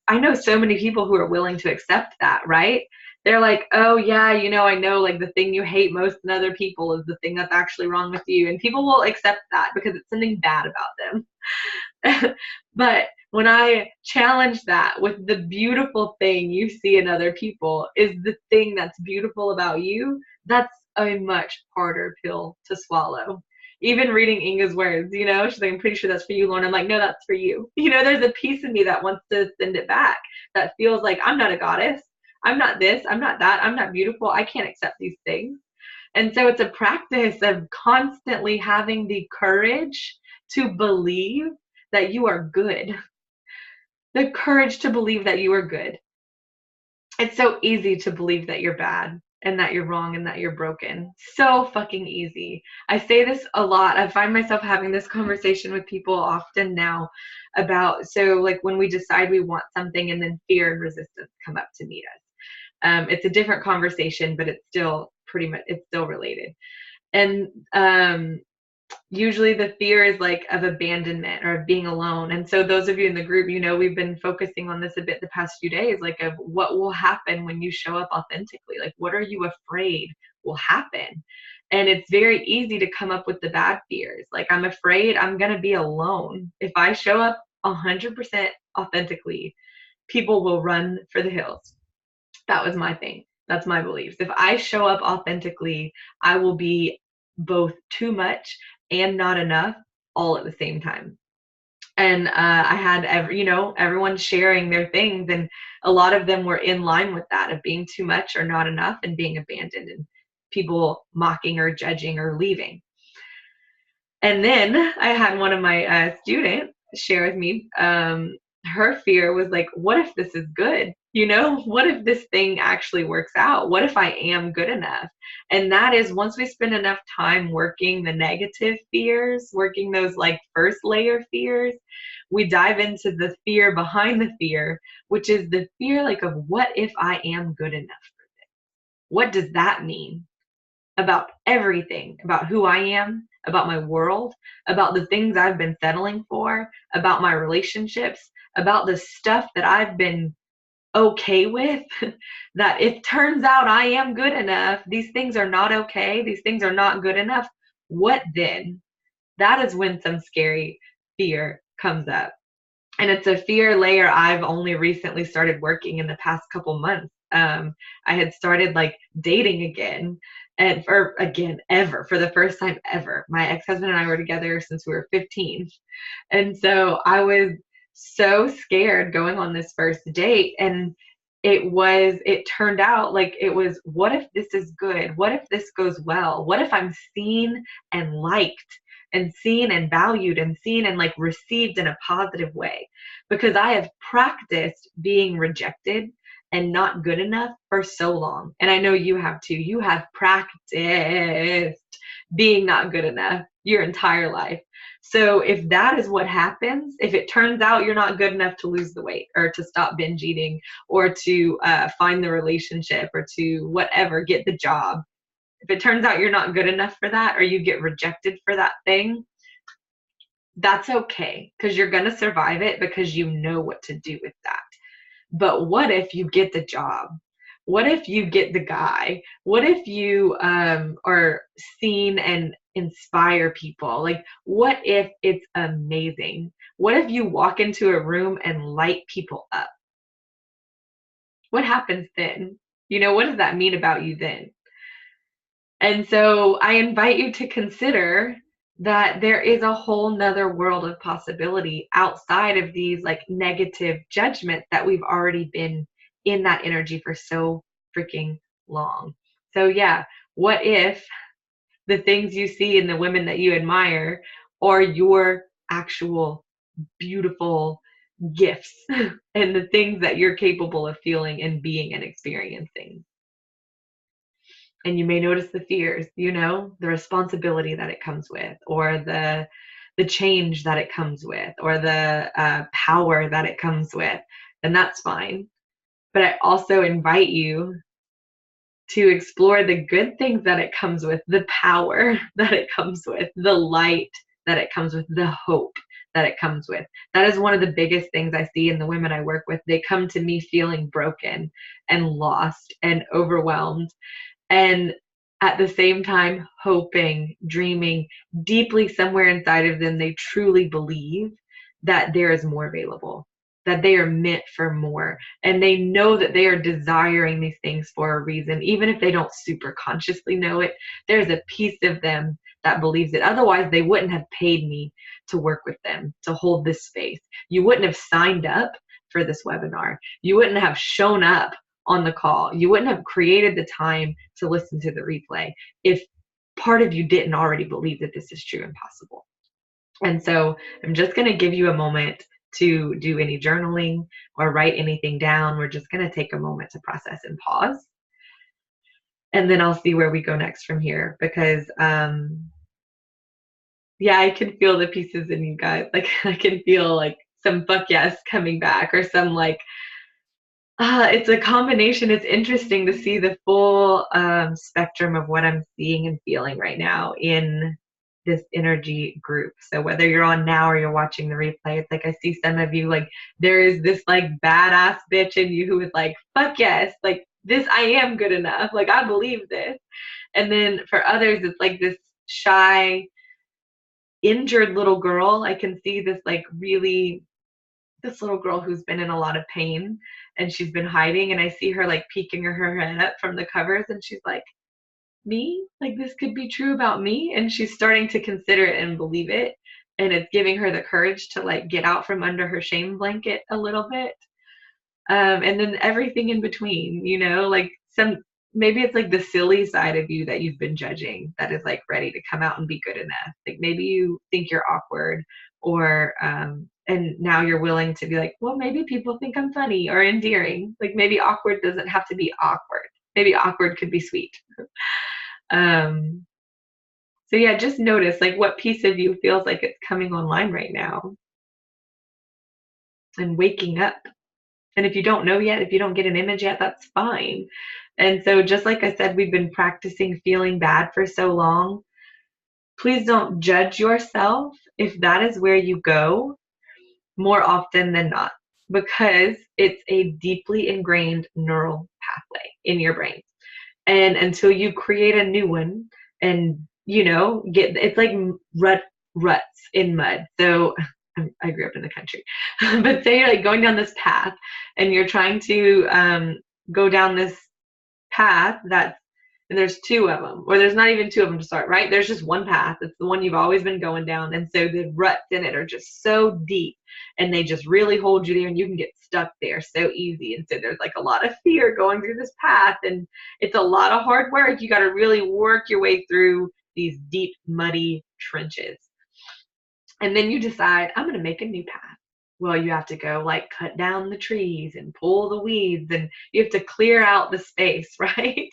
I know so many people who are willing to accept that, right? They're like, oh yeah, I know like the thing you hate most in other people is the thing that's actually wrong with you. And people will accept that because it's something bad about them. But when I challenge that with the beautiful thing you see in other people is the thing that's beautiful about you, that's a much harder pill to swallow. Even reading Inga's words, she's like, I'm pretty sure that's for you, Lauren. I'm like, no, that's for you. There's a piece of me that wants to send it back, that feels like I'm not a goddess. I'm not this. I'm not that. I'm not beautiful. I can't accept these things. And so it's a practice of constantly having the courage to believe that you are good, the courage to believe that you are good. It's so easy to believe that you're bad and that you're wrong and that you're broken. So fucking easy. I say this a lot. I find myself having this conversation with people often now about, so like when we decide we want something and then fear and resistance come up to meet us. It's a different conversation, but it's still it's still related. And usually the fear is like of abandonment or of being alone. And so those of you in the group, we've been focusing on this a bit the past few days, like of what will happen when you show up authentically. Like, what are you afraid will happen? And it's very easy to come up with the bad fears. Like, I'm afraid I'm going to be alone. If I show up 100% authentically, people will run for the hills. That was my thing. That's my beliefs. If I show up authentically, I will be both too much and not enough all at the same time. And I had everyone sharing their things, and a lot of them were in line with that of being too much or not enough and being abandoned and people mocking or judging or leaving. And then I had one of my students share with me, her fear was like, what if this is good? What if this thing actually works out? What if I am good enough? And that is, once we spend enough time working the negative fears, working those like first layer fears, we dive into the fear behind the fear, which is the fear like of, what if I am good enough for this? What does that mean about everything, about who I am, about my world, about the things I've been settling for, about my relationships, about the stuff that I've been okay with, that if turns out I am good enough, these things are not okay, these things are not good enough, what then? That is when some scary fear comes up. And it's a fear layer I've only recently started working in the past couple months. I had started like dating again, and for again ever for the first time ever. My ex-husband and I were together since we were 15, and so I was so scared going on this first date. And it turned out like it was, what if this is good? What if this goes well? What if I'm seen and liked and seen and valued and seen and like received in a positive way? Because I have practiced being rejected and not good enough for so long. And I know you have too. You have practiced being not good enough your entire life. So if that is what happens, if it turns out you're not good enough to lose the weight or to stop binge eating or to find the relationship or to whatever, get the job, if it turns out you're not good enough for that or you get rejected for that thing, that's okay because you're going to survive it because you know what to do with that. But what if you get the job? What if you get the guy? What if you are seen and inspire people? Like, what if it's amazing? What if you walk into a room and light people up? What happens then? What does that mean about you then? And so I invite you to consider that there is a whole nother world of possibility outside of these like negative judgments that we've already been in that energy for so freaking long. So yeah, what if the things you see in the women that you admire are your actual beautiful gifts and the things that you're capable of feeling and being and experiencing? And you may notice the fears, the responsibility that it comes with, or the change that it comes with, or the power that it comes with, then that's fine. But I also invite you to explore the good things that it comes with, the power that it comes with, the light that it comes with, the hope that it comes with. That is one of the biggest things I see in the women I work with. They come to me feeling broken and lost and overwhelmed, and at the same time hoping, dreaming deeply somewhere inside of them, they truly believe that there is more available, that they are meant for more, and they know that they are desiring these things for a reason. Even if they don't super consciously know it, there's a piece of them that believes it. Otherwise they wouldn't have paid me to work with them, to hold this space. You wouldn't have signed up for this webinar. You wouldn't have shown up on the call. You wouldn't have created the time to listen to the replay if part of you didn't already believe that this is true and possible. And so I'm just going to give you a moment to do any journaling or write anything down. We're just going to take a moment to process and pause. And then I'll see where we go next from here, because yeah, I can feel the pieces in you guys. Like I can feel like some fuck yes coming back, or some like, it's a combination. It's interesting to see the full spectrum of what I'm seeing and feeling right now in this energy group. So whether you're on now or you're watching the replay, it's like I see some of you, like there is this like badass bitch in you who is like, fuck yes, like this, I am good enough. Like I believe this. And then for others, it's like this shy, injured little girl. I can see this like really, this little girl who's been in a lot of pain and she's been hiding, and I see her like peeking her head up from the covers, and she's like, me? Like this could be true about me? And she's starting to consider it and believe it. And it's giving her the courage to like get out from under her shame blanket a little bit. And then everything in between, like maybe it's like the silly side of you that you've been judging that is like ready to come out and be good enough. Like maybe you think you're awkward, or and now you're willing to be like, well, maybe people think I'm funny or endearing. Like maybe awkward doesn't have to be awkward. Maybe awkward could be sweet. So yeah, just notice like what piece of you feels like it's coming online right now and waking up. And if you don't know yet, if you don't get an image yet, that's fine. And so just like I said, we've been practicing feeling bad for so long. Please don't judge yourself if that is where you go more often than not, because it's a deeply ingrained neural pathway in your brain. And until you create a new one and, it's like ruts in mud. So I grew up in the country, but say you're like going down this path and you're trying to go down this path that's and there's two of them, or there's not even two of them to start, right? There's just one path. It's the one you've always been going down. And so the ruts in it are just so deep and they just really hold you there and you can get stuck there so easy. And so there's like a lot of fear going through this path and it's a lot of hard work. You got to really work your way through these deep, muddy trenches. And then you decide, I'm going to make a new path. Well, you have to go like cut down the trees and pull the weeds and you have to clear out the space, right?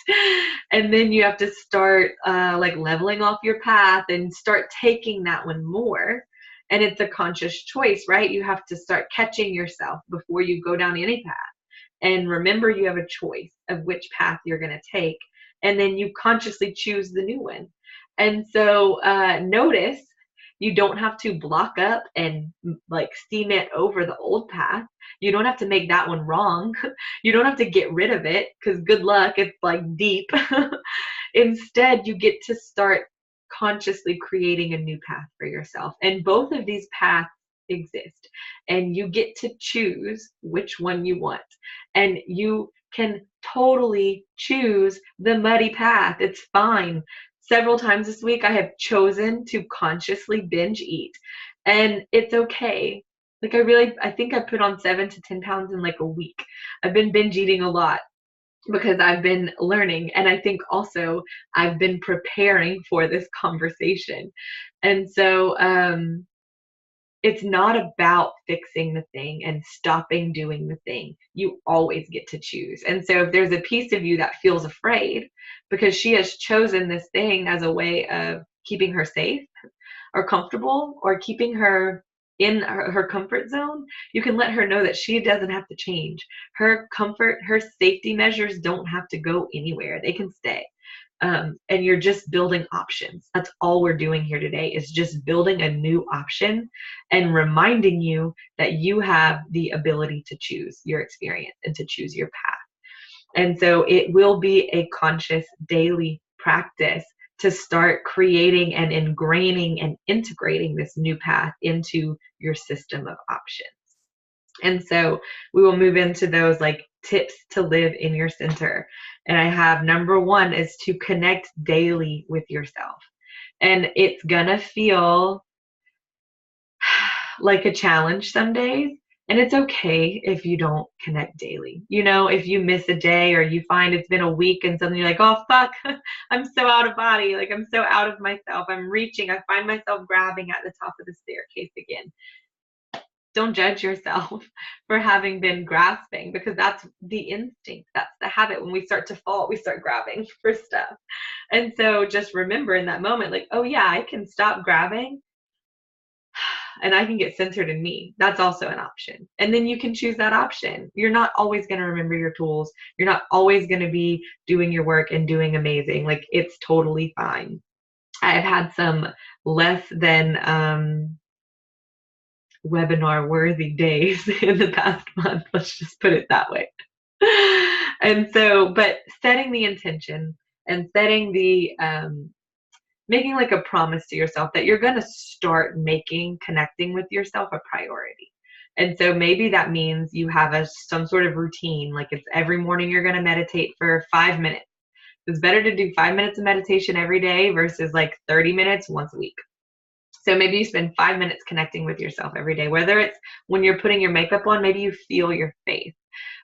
And then you have to start like leveling off your path and start taking that one more. And it's a conscious choice, right? You have to start catching yourself before you go down any path. And remember, you have a choice of which path you're going to take. And then you consciously choose the new one. And so notice you don't have to block up and like cement over the old path. You don't have to make that one wrong. You don't have to get rid of it because good luck, it's like deep. Instead, you get to start consciously creating a new path for yourself. And both of these paths exist. And you get to choose which one you want. And you can totally choose the muddy path. It's fine. Several times this week, I have chosen to consciously binge eat, and it's okay. Like I think I put on 7 to 10 pounds in like a week. I've been binge eating a lot because I've been learning, and I think also I've been preparing for this conversation. And so it's not about fixing the thing and stopping doing the thing. You always get to choose. And so if there's a piece of you that feels afraid because she has chosen this thing as a way of keeping her safe or comfortable or keeping her in her comfort zone, you can let her know that she doesn't have to change. Her comfort, her safety measures don't have to go anywhere. They can stay. And you're just building options. That's all we're doing here today is just building a new option and reminding you that you have the ability to choose your experience and to choose your path. And so it will be a conscious daily practice to start creating and ingraining and integrating this new path into your system of options. And so we will move into those like tips to live in your center. And I have number 1 is to connect daily with yourself. And it's gonna feel like a challenge some days. And it's okay if you don't connect daily. You know, if you miss a day or you find it's been a week and suddenly you're like, oh, fuck, I'm so out of body. Like, I'm so out of myself. I'm reaching. I find myself grabbing at the top of the staircase again. Don't judge yourself for having been grasping because that's the instinct. That's the habit. When we start to fall, we start grabbing for stuff. And so just remember in that moment, like, oh, yeah, I can stop grabbing and I can get centered in me. That's also an option. And then you can choose that option. You're not always going to remember your tools. You're not always going to be doing your work and doing amazing. Like, it's totally fine. I've had some less than webinar worthy days in the past month. Let's just put it that way. And so, but setting the intention and setting the making like a promise to yourself that you're going to start making connecting with yourself a priority. And so maybe that means you have some sort of routine, like it's every morning you're going to meditate for 5 minutes. It's better to do 5 minutes of meditation every day versus like 30 minutes once a week. So maybe you spend 5 minutes connecting with yourself every day, whether it's when you're putting your makeup on, maybe you feel your face,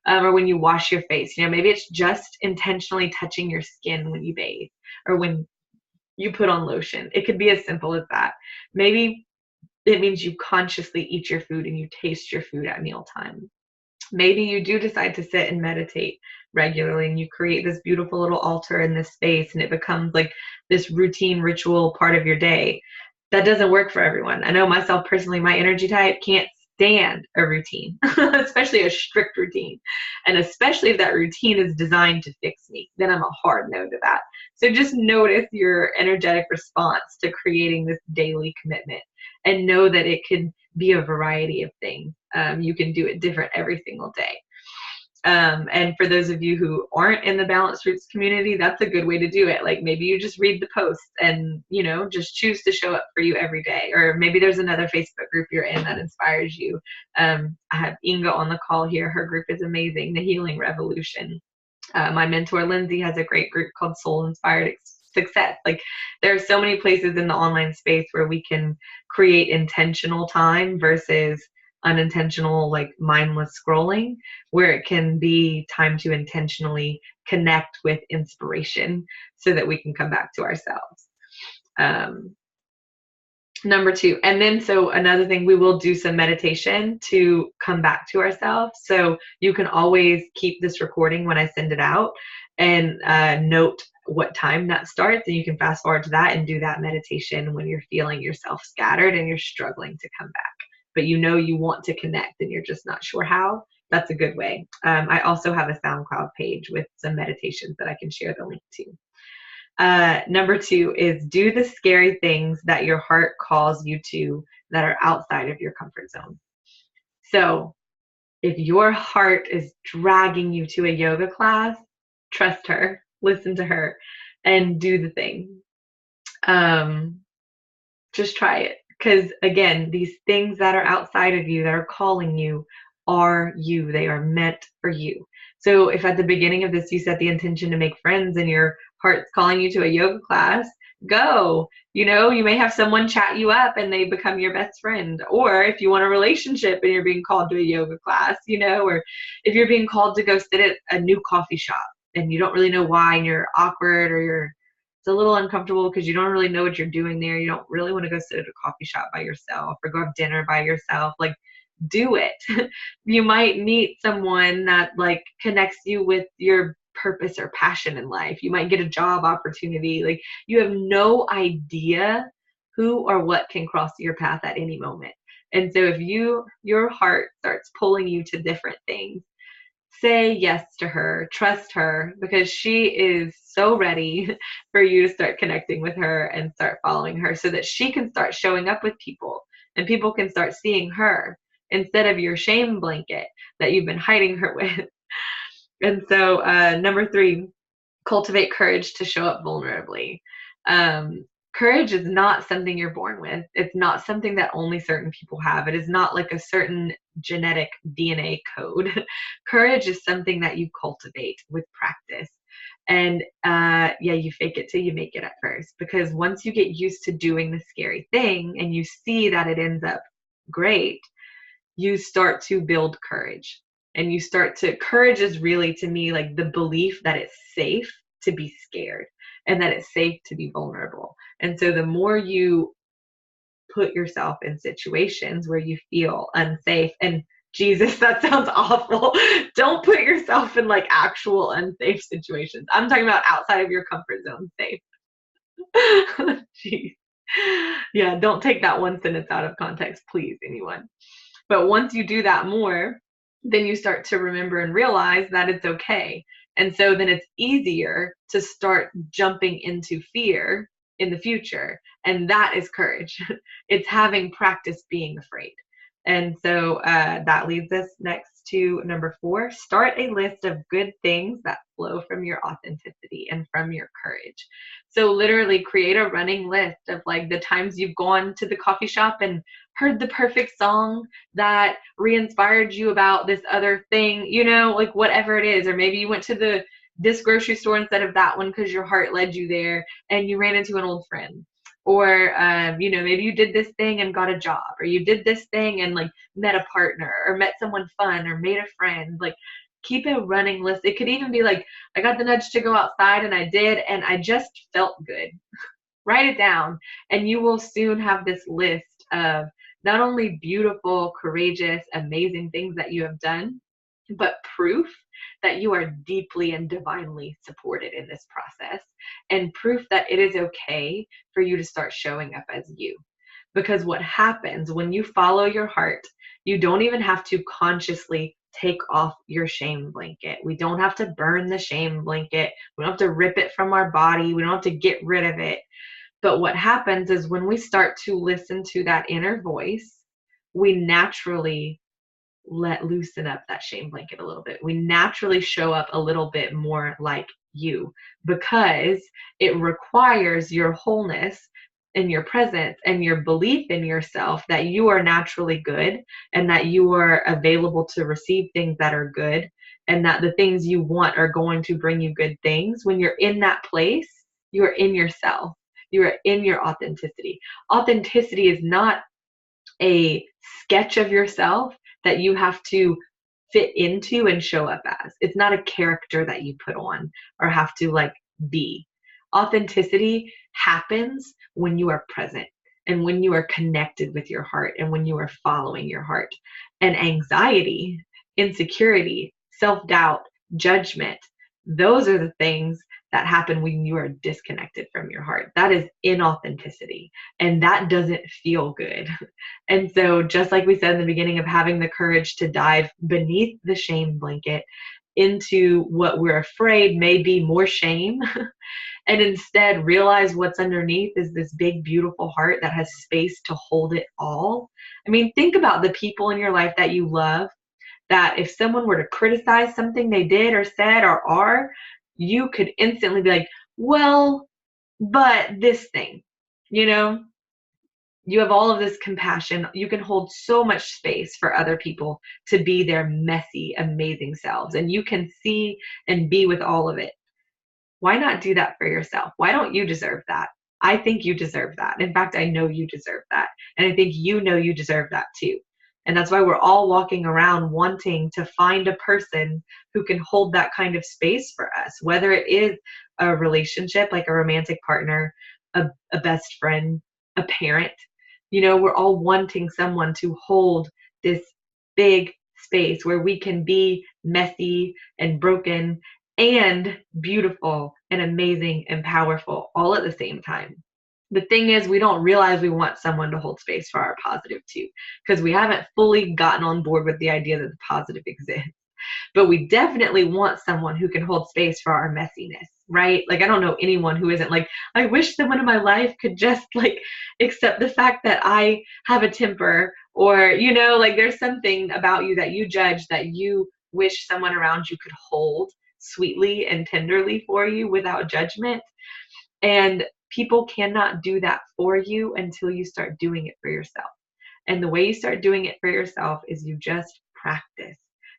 or when you wash your face, you know, maybe it's just intentionally touching your skin when you bathe or when you put on lotion. It could be as simple as that. Maybe it means you consciously eat your food and you taste your food at mealtime. Maybe you do decide to sit and meditate regularly and you create this beautiful little altar in this space and it becomes like this routine ritual part of your day. That doesn't work for everyone. I know myself personally, my energy type can't stand a routine, especially a strict routine. And especially if that routine is designed to fix me, then I'm a hard no to that. So just notice your energetic response to creating this daily commitment and know that it can be a variety of things. You can do it different every single day. And for those of you who aren't in the Balanced Roots community, that's a good way to do it. Like maybe you just read the posts and, just choose to show up for you every day. Or maybe there's another Facebook group you're in that inspires you. I have Inga on the call here. Her group is amazing, The Healing Revolution. My mentor, Lindsay, has a great group called Soul Inspired Success. Like there are so many places in the online space where we can create intentional time versus unintentional, like mindless scrolling, where it can be time to intentionally connect with inspiration so that we can come back to ourselves. Number two. And then, so another thing, we will do some meditation to come back to ourselves. So you can always keep this recording when I send it out and note what time that starts. And you can fast forward to that and do that meditation when you're feeling yourself scattered and you're struggling to come back, but you want to connect and you're just not sure how. That's a good way. I also have a SoundCloud page with some meditations that I can share the link to. Number two is do the scary things that your heart calls you to that are outside of your comfort zone. So if your heart is dragging you to a yoga class, trust her, listen to her, and do the thing. Just try it. Because again, these things that are outside of you that are calling you are you. They are meant for you. So if at the beginning of this you set the intention to make friends and your heart's calling you to a yoga class, go. You may have someone chat you up and they become your best friend. Or if you want a relationship and you're being called to a yoga class, or if you're being called to go sit at a new coffee shop and you don't really know why and you're awkward or it's a little uncomfortable because you don't really know what you're doing there. You don't really want to go sit at a coffee shop by yourself or go have dinner by yourself. Like, do it. You might meet someone that connects you with your purpose or passion in life. You might get a job opportunity. Like, you have no idea who or what can cross your path at any moment. And so if your heart starts pulling you to different things, say yes to her, trust her, because she is so ready for you to start connecting with her and start following her so that she can start showing up with people and people can start seeing her instead of your shame blanket that you've been hiding her with. And so number three, cultivate courage to show up vulnerably. Courage is not something you're born with. It's not something that only certain people have. It is not like a certain genetic DNA code. Courage is something that you cultivate with practice. And you fake it till you make it at first. Because once you get used to doing the scary thing and you see that it ends up great, you start to build courage. And courage is really, to me, like the belief that it's safe to be scared and that it's safe to be vulnerable. And so the more you put yourself in situations where you feel unsafe, and Jesus, that sounds awful. Don't put yourself in actual unsafe situations. I'm talking about outside of your comfort zone safe. Jeez. Yeah, don't take that one sentence out of context, please, anyone. But once you do that more, then you start to remember and realize that it's okay. And so then it's easier to start jumping into fear in the future. And that is courage. It's having practice being afraid. And so that leads us next to number 4, start a list of good things that flow from your authenticity and from your courage. So literally create a running list of the times you've gone to the coffee shop and heard the perfect song that re-inspired you about this other thing, whatever it is. Or maybe you went to this grocery store instead of that one because your heart led you there and you ran into an old friend. Or, maybe you did this thing and got a job, or you did this thing and met a partner or met someone fun or made a friend. Keep a running list. It could even be I got the nudge to go outside and I did, and I just felt good. Write it down and you will soon have this list of not only beautiful, courageous, amazing things that you have done, but proof that you are deeply and divinely supported in this process, and proof that it is okay for you to start showing up as you. Because what happens when you follow your heart, you don't even have to consciously take off your shame blanket. We don't have to burn the shame blanket. We don't have to rip it from our body. We don't have to get rid of it. But what happens is when we start to listen to that inner voice, we naturally loosen up that shame blanket a little bit. We naturally show up a little bit more like you because it requires your wholeness and your presence and your belief in yourself that you are naturally good and that you are available to receive things that are good and that the things you want are going to bring you good things. When you're in that place, you are in yourself. You are in your authenticity. Authenticity is not a sketch of yourself that you have to fit into and show up as. It's not a character that you put on or have to like be. Authenticity happens when you are present and when you are connected with your heart and when you are following your heart. And anxiety, insecurity, self-doubt, judgment, those are the things that happen when you are disconnected from your heart. That is inauthenticity, and that doesn't feel good. And so, just like we said in the beginning of having the courage to dive beneath the shame blanket into what we're afraid may be more shame, and instead realize what's underneath is this big, beautiful heart that has space to hold it all. I mean, think about the people in your life that you love, that if someone were to criticize something they did or said or are, you could instantly be like, well, but this thing, you know, you have all of this compassion. You can hold so much space for other people to be their messy, amazing selves. And you can see and be with all of it. Why not do that for yourself? Why don't you deserve that? I think you deserve that. In fact, I know you deserve that. And I think you know you deserve that too. And that's why we're all walking around wanting to find a person who can hold that kind of space for us, whether it is a relationship, like a romantic partner, a best friend, a parent. You know, we're all wanting someone to hold this big space where we can be messy and broken and beautiful and amazing and powerful all at the same time. The thing is, we don't realize we want someone to hold space for our positive too, because we haven't fully gotten on board with the idea that the positive exists. But we definitely want someone who can hold space for our messiness, right? Like, I don't know anyone who isn't like, I wish someone in my life could just like accept the fact that I have a temper, or, you know, like there's something about you that you judge that you wish someone around you could hold sweetly and tenderly for you without judgment. And people cannot do that for you until you start doing it for yourself. And the way you start doing it for yourself is you just practice.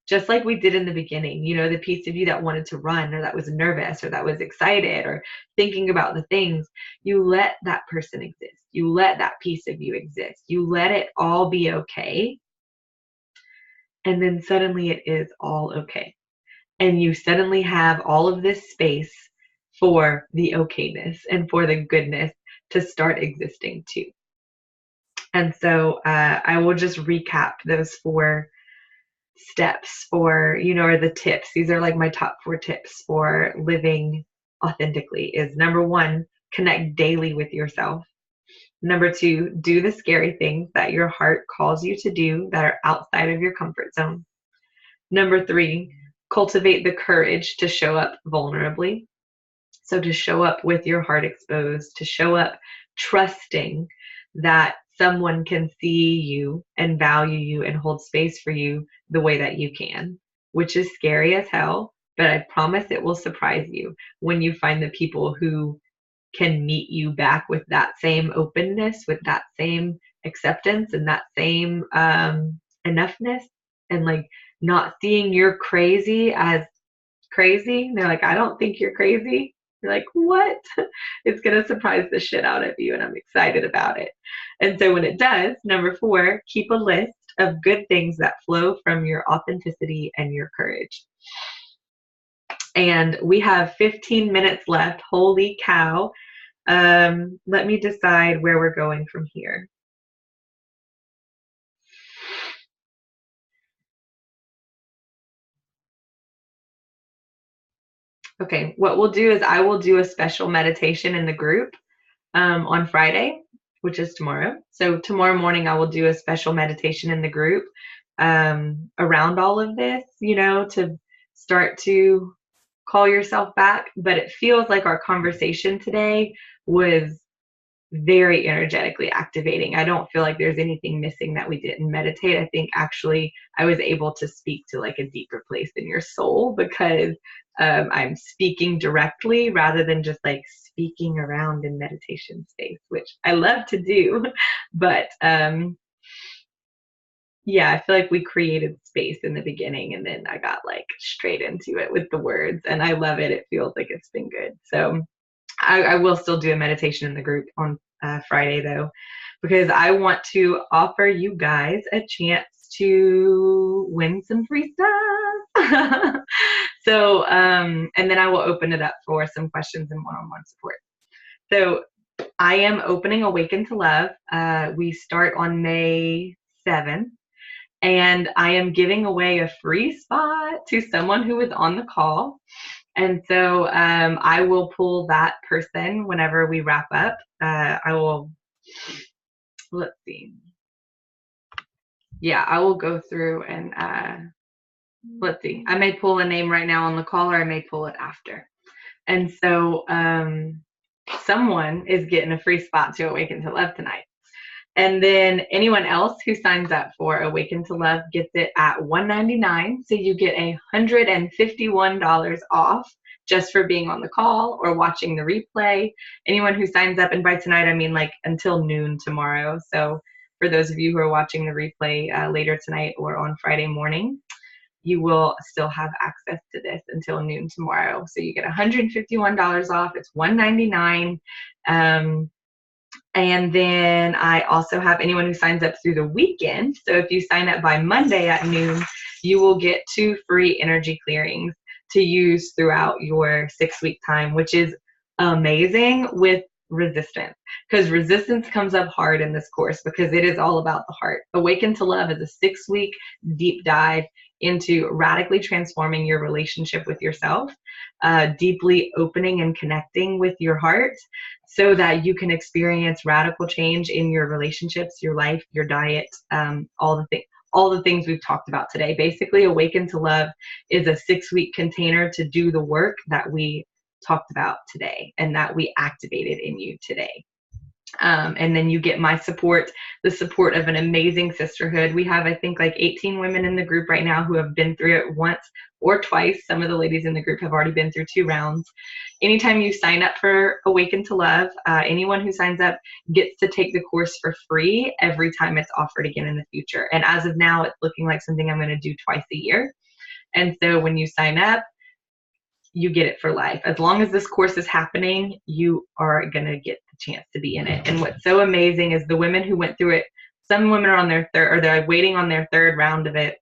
Just like we did in the beginning, you know, the piece of you that wanted to run or that was nervous or that was excited or thinking about the things, you let that person exist. You let that piece of you exist. You let it all be okay. And then suddenly it is all okay. And you suddenly have all of this space for the okayness and for the goodness to start existing too. And so I will just recap those 4 steps for, you know, or the tips. These are like my top 4 tips for living authentically is number 1, connect daily with yourself. Number 2, do the scary things that your heart calls you to do that are outside of your comfort zone. Number 3, cultivate the courage to show up vulnerably. So to show up with your heart exposed, to show up trusting that someone can see you and value you and hold space for you the way that you can, which is scary as hell, but I promise it will surprise you when you find the people who can meet you back with that same openness, with that same acceptance and that same enoughness, and like not seeing you're crazy as crazy. They're like, I don't think you're crazy. You're like, what? It's going to surprise the shit out of you, and I'm excited about it. And so when it does, number 4, keep a list of good things that flow from your authenticity and your courage. And we have 15 minutes left. Holy cow. Let me decide where we're going from here. Okay, what we'll do is I will do a special meditation in the group on Friday, which is tomorrow. So tomorrow morning, I will do a special meditation in the group around all of this, you know, to start to call yourself back. But it feels like our conversation today was very energetically activating. I don't feel like there's anything missing that we didn't meditate. I think actually I was able to speak to like a deeper place in your soul because I'm speaking directly rather than just like speaking around in meditation space, which I love to do. But yeah, I feel like we created space in the beginning and then I got like straight into it with the words and I love it. It feels like it's been good. So I will still do a meditation in the group on Friday though, because I want to offer you guys a chance to win some free stuff. So, and then I will open it up for some questions and one-on-one support. So I am opening Awaken to Love. We start on May 7th. And I am giving away a free spot to someone who is on the call. And so I will pull that person whenever we wrap up. I will, let's see. Yeah, I will go through and let's see. I may pull a name right now on the call or I may pull it after. And so someone is getting a free spot to Awaken to Love tonight. And then anyone else who signs up for Awaken to Love gets it at $199. So you get $151 off just for being on the call or watching the replay. Anyone who signs up, and by tonight, I mean like until noon tomorrow. So for those of you who are watching the replay later tonight or on Friday morning, you will still have access to this until noon tomorrow. So you get $151 off. It's $199. And then I also have anyone who signs up through the weekend. So if you sign up by Monday at noon, you will get 2 free energy clearings to use throughout your 6-week time, which is amazing with resistance, because resistance comes up hard in this course because it is all about the heart. Awaken to Love is a 6-week deep dive into radically transforming your relationship with yourself, deeply opening and connecting with your heart so that you can experience radical change in your relationships, your life, your diet, all the things we've talked about today. Basically, Awaken to Love is a 6-week container to do the work that we talked about today and that we activated in you today. And then you get my support, the support of an amazing sisterhood. We have, I think, like 18 women in the group right now who have been through it once or twice. Some of the ladies in the group have already been through 2 rounds. Anytime you sign up for Awaken to Love, anyone who signs up gets to take the course for free every time it's offered again in the future. And as of now, it's looking like something I'm going to do twice a year. And so when you sign up, you get it for life. As long as this course is happening, you are going to get the chance to be in it. And what's so amazing is the women who went through it, some women are on their third, or they're waiting on their 3rd round of it.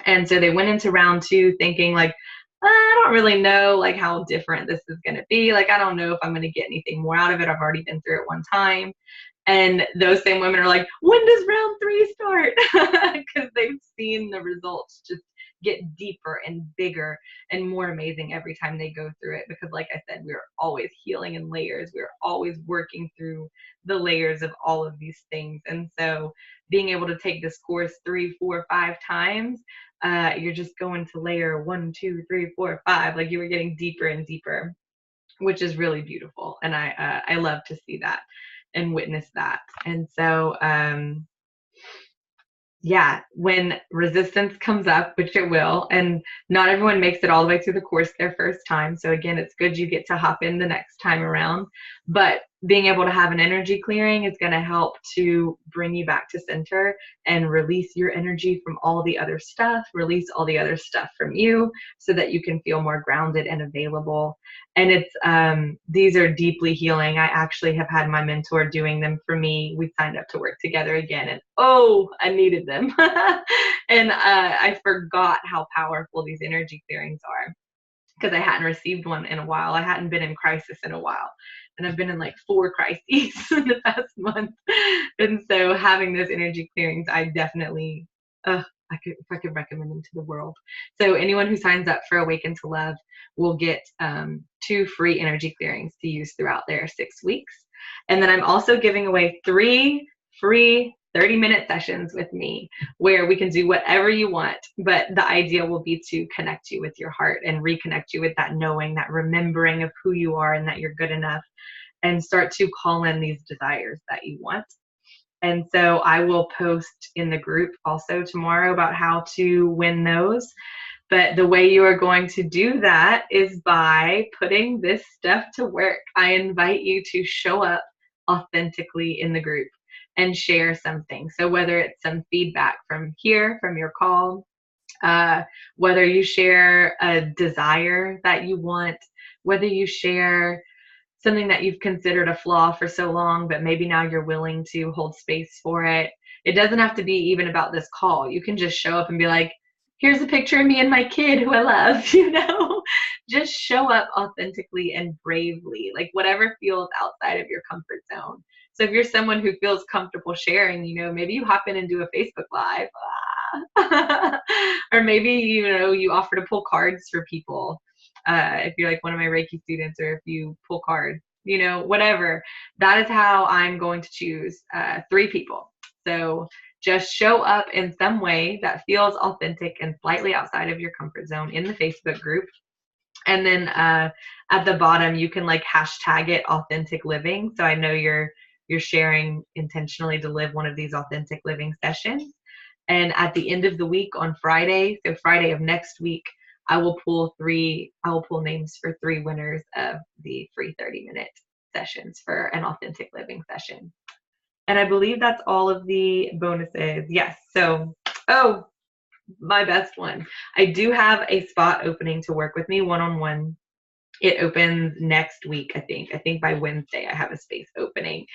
And so they went into round 2 thinking like, I don't really know like how different this is going to be. Like, I don't know if I'm going to get anything more out of it. I've already been through it one time. And those same women are like, when does round 3 start? Because they've seen the results just get deeper and bigger and more amazing every time they go through it. Because like I said, we're always healing in layers. We're always working through the layers of all of these things. And so being able to take this course 3, 4, 5 times, you're just going to layer 1, 2, 3, 4, 5. Like you were getting deeper and deeper, which is really beautiful. And I love to see that and witness that. And so, yeah, when resistance comes up, which it will, and not everyone makes it all the way through the course their first time. So again, it's good you get to hop in the next time around. But being able to have an energy clearing is going to help to bring you back to center and release your energy from all the other stuff, release all the other stuff from you so that you can feel more grounded and available. And it's these are deeply healing. I actually have had my mentor doing them for me. We signed up to work together again, and oh, I needed them. And I forgot how powerful these energy clearings are because I hadn't received one in a while. I hadn't been in crisis in a while. And I've been in like 4 crises in the past month. And so having those energy clearings, I definitely, if I could recommend them to the world. So anyone who signs up for Awaken to Love will get 2 free energy clearings to use throughout their 6 weeks. And then I'm also giving away 3 free 30-minute sessions with me where we can do whatever you want. But the idea will be to connect you with your heart and reconnect you with that knowing, that remembering of who you are and that you're good enough. and start to call in these desires that you want. And so I will post in the group also tomorrow about how to win those. But the way you are going to do that is by putting this stuff to work. I invite you to show up authentically in the group and share something. So whether it's some feedback from here, from your call, whether you share a desire that you want, whether you share something that you've considered a flaw for so long, but maybe now you're willing to hold space for it. It doesn't have to be even about this call. You can just show up and be like, here's a picture of me and my kid who I love, you know? Just show up authentically and bravely, like whatever feels outside of your comfort zone. So if you're someone who feels comfortable sharing, you know, maybe you hop in and do a Facebook Live. Or maybe, you know, you offer to pull cards for people. If you're like one of my Reiki students, or if you pull cards, you know, whatever. That is how I'm going to choose 3 people. So just show up in some way that feels authentic and slightly outside of your comfort zone in the Facebook group. And then at the bottom, you can like hashtag it authentic living. So I know you're sharing intentionally to live one of these authentic living sessions. And at the end of the week on Friday, so Friday of next week, I will pull names for 3 winners of the free 30-minute sessions for an authentic living session. And I believe that's all of the bonuses. Yes. So, oh, my best one. I do have a spot opening to work with me one-on-one. It opens next week, I think. I think by Wednesday I have a space opening.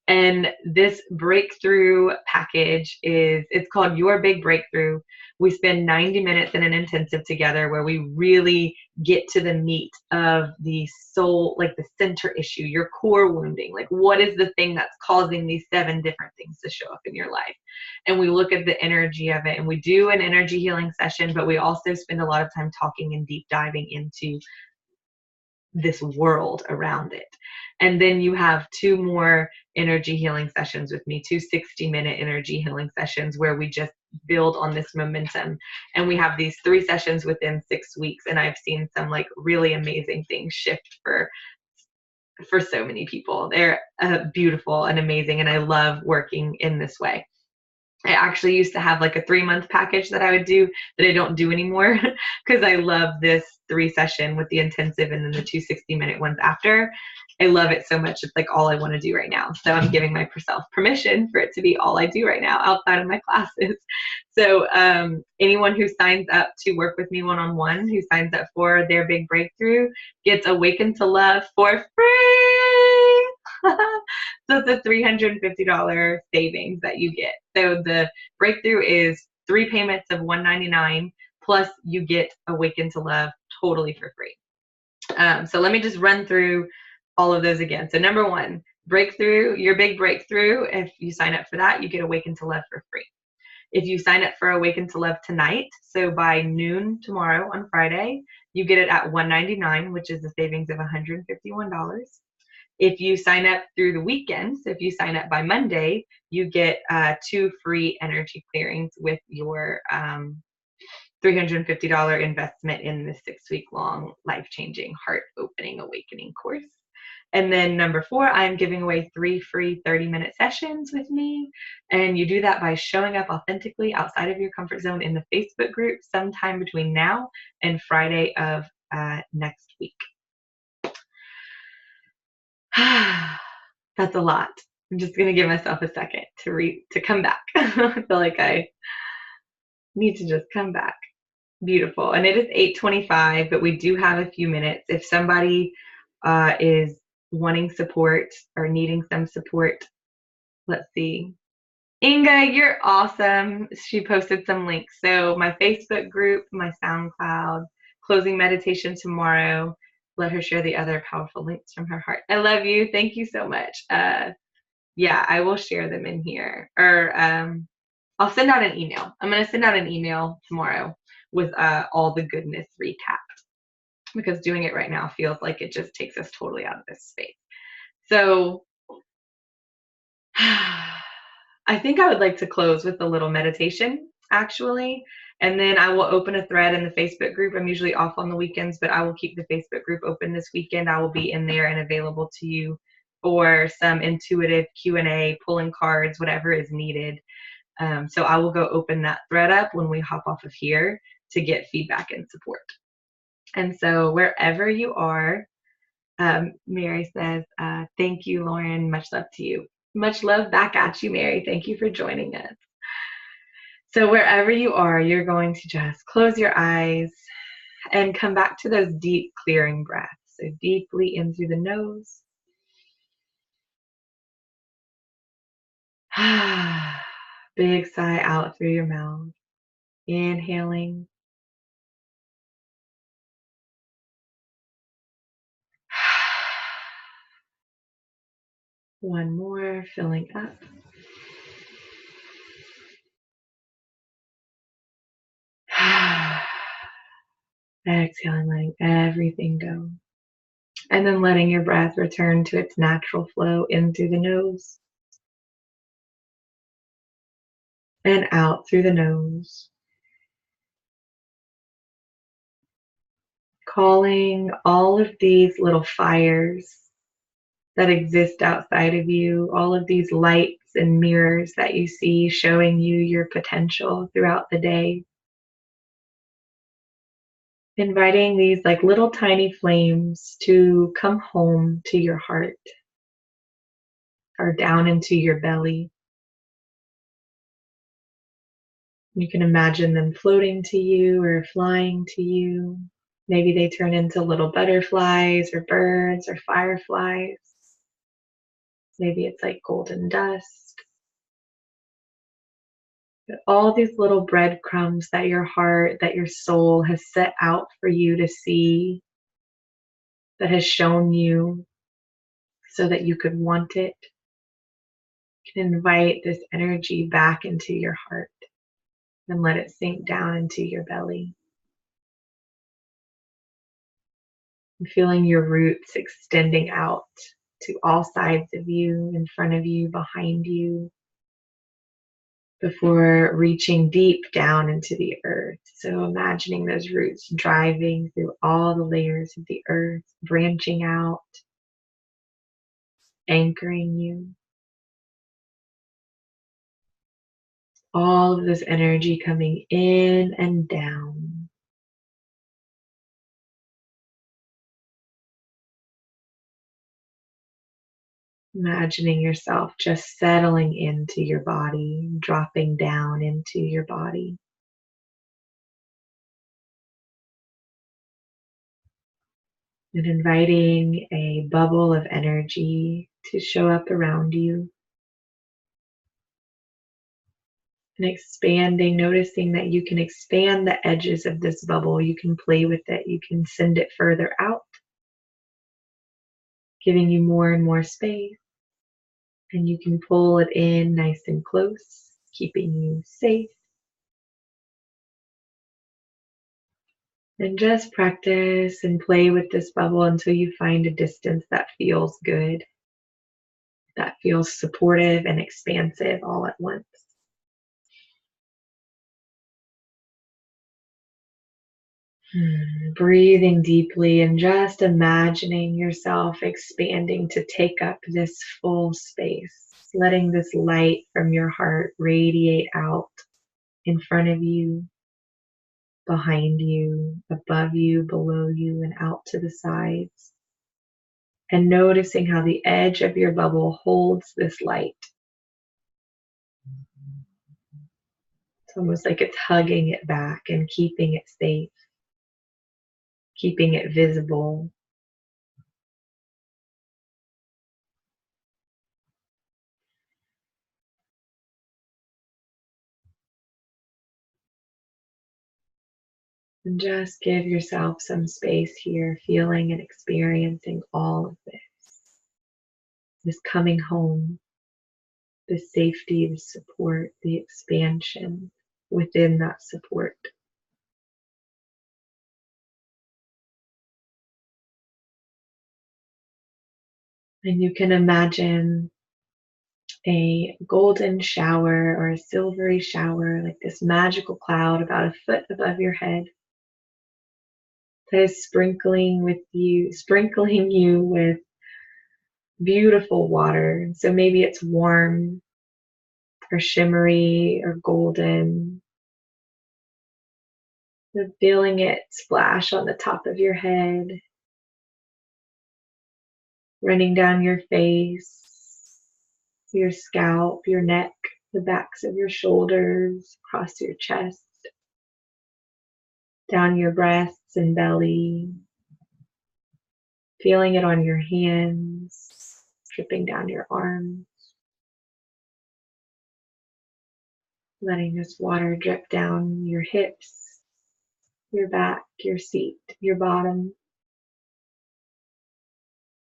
And this breakthrough package it's called Your Big Breakthrough. We spend 90 minutes in an intensive together where we really get to the meat of the soul, like the center issue, your core wounding. Like, what is the thing that's causing these 7 different things to show up in your life? And we look at the energy of it, and we do an energy healing session, but we also spend a lot of time talking and deep diving into this world around it. And then you have 2 more energy healing sessions with me, 2 60-minute energy healing sessions where we just build on this momentum. And we have these 3 sessions within 6 weeks. And I've seen some like really amazing things shift for so many people. They're beautiful and amazing. And I love working in this way. I actually used to have like a 3-month package that I would do that I don't do anymore because I love this 3 session with the intensive and then the 2 60-minute ones after. I love it so much. It's like all I want to do right now. So I'm giving myself permission for it to be all I do right now outside of my classes. So anyone who signs up to work with me one-on-one, who signs up for their big breakthrough, gets Awaken to Love for free. So it's a $350 savings that you get. So the breakthrough is 3 payments of $199, plus you get Awaken to Love totally for free. So let me just run through all of those again. So number 1, breakthrough, your big breakthrough. If you sign up for that, you get Awaken to Love for free. If you sign up for Awaken to Love tonight, so by noon tomorrow on Friday, you get it at $199, which is a savings of $151. If you sign up through the weekend, so if you sign up by Monday, you get 2 free energy clearings with your $350 investment in the 6-week-long life-changing, heart-opening, awakening course. And then number 4, I'm giving away 3 free 30-minute sessions with me. And you do that by showing up authentically outside of your comfort zone in the Facebook group sometime between now and Friday of next week. That's a lot. I'm just going to give myself a second to come back. I feel like I need to just come back. Beautiful. And it is 8:25, but we do have a few minutes. If somebody is wanting support or needing some support, let's see. Inga, you're awesome. She posted some links. So my Facebook group, my SoundCloud, closing meditation tomorrow. Let her share the other powerful links from her heart. I love you. Thank you so much. Yeah, I will share them in here. Or I'll send out an email. I'm going to send out an email tomorrow with all the goodness recapped, because doing it right now feels like it just takes us totally out of this space. So I think I would like to close with a little meditation, actually. And then I will open a thread in the Facebook group. I'm usually off on the weekends, but I will keep the Facebook group open this weekend. I will be in there and available to you or some intuitive Q&A, pulling cards, whatever is needed. So I will go open that thread up when we hop off of here to get feedback and support. And so wherever you are, Mary says, thank you, Lauren. Much love to you. Much love back at you, Mary. Thank you for joining us. So wherever you are, you're going to just close your eyes and come back to those deep clearing breaths. So deeply in through the nose. Big sigh out through your mouth. Inhaling. One more, filling up. Exhaling, letting everything go. And then letting your breath return to its natural flow in through the nose and out through the nose. Calling all of these little fires that exist outside of you, all of these lights and mirrors that you see showing you your potential throughout the day. Inviting these like little tiny flames to come home to your heart or down into your belly. You can imagine them floating to you or flying to you. Maybe they turn into little butterflies or birds or fireflies. Maybe it's like golden dust. But all these little breadcrumbs that your heart, that your soul has set out for you to see, that has shown you so that you could want it. You can invite this energy back into your heart and let it sink down into your belly. And feeling your roots extending out to all sides of you, in front of you, behind you, before reaching deep down into the earth. So imagining those roots driving through all the layers of the earth, branching out, anchoring you. All of this energy coming in and down. Imagining yourself just settling into your body, dropping down into your body. And inviting a bubble of energy to show up around you. And expanding, noticing that you can expand the edges of this bubble. You can play with it. You can send it further out, giving you more and more space. And you can pull it in nice and close, keeping you safe. And just practice and play with this bubble until you find a distance that feels good, that feels supportive and expansive all at once. Breathing deeply and just imagining yourself expanding to take up this full space, letting this light from your heart radiate out in front of you, behind you, above you, below you, and out to the sides. And noticing how the edge of your bubble holds this light. It's almost like it's hugging it back and keeping it safe, keeping it visible. And just give yourself some space here, feeling and experiencing all of this coming home, the safety, the support, the expansion within that support. And you can imagine a golden shower or a silvery shower, like this magical cloud about a foot above your head, that is sprinkling you with beautiful water. So maybe it's warm or shimmery or golden. So feeling it splash on the top of your head, running down your face, your scalp, your neck, the backs of your shoulders, across your chest, down your breasts and belly, feeling it on your hands, dripping down your arms, letting this water drip down your hips, your back, your seat, your bottom,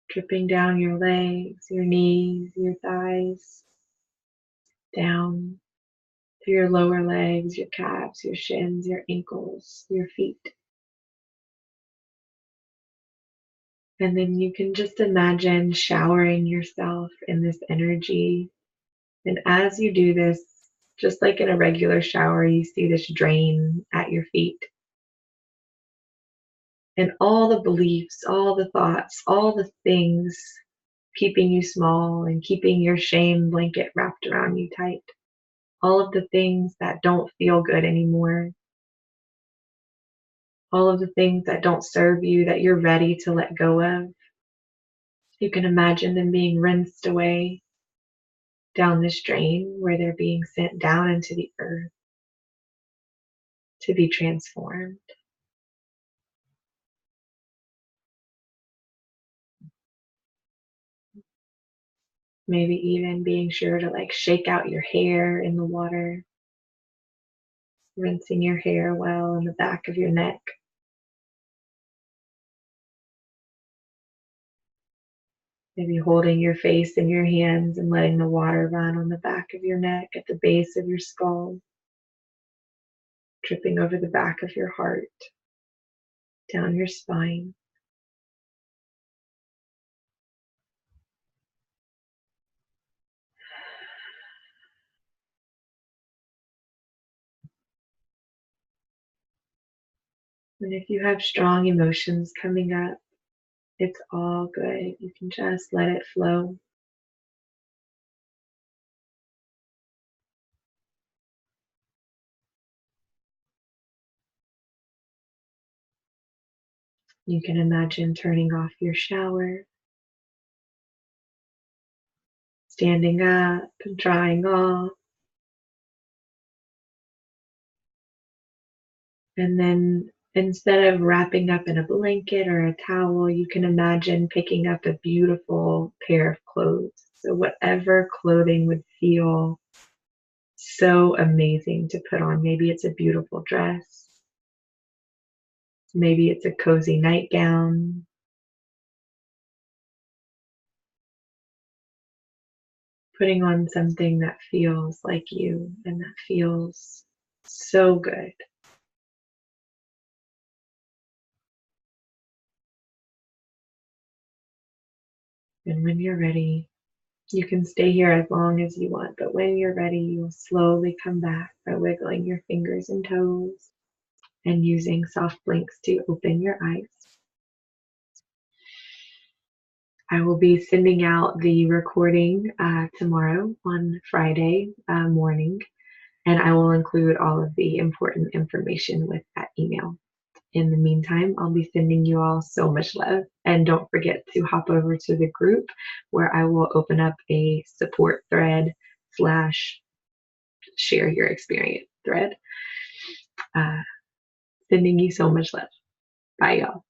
dripping down your legs, your knees, your thighs, down to your lower legs, your calves, your shins, your ankles, your feet. And then you can just imagine showering yourself in this energy. And as you do this, just like in a regular shower, you see this drain at your feet. And all the beliefs, all the thoughts, all the things keeping you small and keeping your shame blanket wrapped around you tight. All of the things that don't feel good anymore. All of the things that don't serve you, that you're ready to let go of. You can imagine them being rinsed away down this drain where they're being sent down into the earth to be transformed. Maybe even being sure to like shake out your hair in the water, rinsing your hair well in the back of your neck. Maybe holding your face in your hands and letting the water run on the back of your neck at the base of your skull, dripping over the back of your heart, down your spine. And if you have strong emotions coming up, it's all good. You can just let it flow. You can imagine turning off your shower, standing up and drying off. And then instead of wrapping up in a blanket or a towel, you can imagine picking up a beautiful pair of clothes. So whatever clothing would feel so amazing to put on. Maybe it's a beautiful dress. Maybe it's a cozy nightgown. Putting on something that feels like you and that feels so good. And when you're ready, you can stay here as long as you want, but when you're ready, you'll slowly come back by wiggling your fingers and toes and using soft blinks to open your eyes. I will be sending out the recording tomorrow on Friday morning, and I will include all of the important information with that email. In the meantime, I'll be sending you all so much love. And don't forget to hop over to the group where I will open up a support thread / share your experience thread. Sending you so much love. Bye, y'all.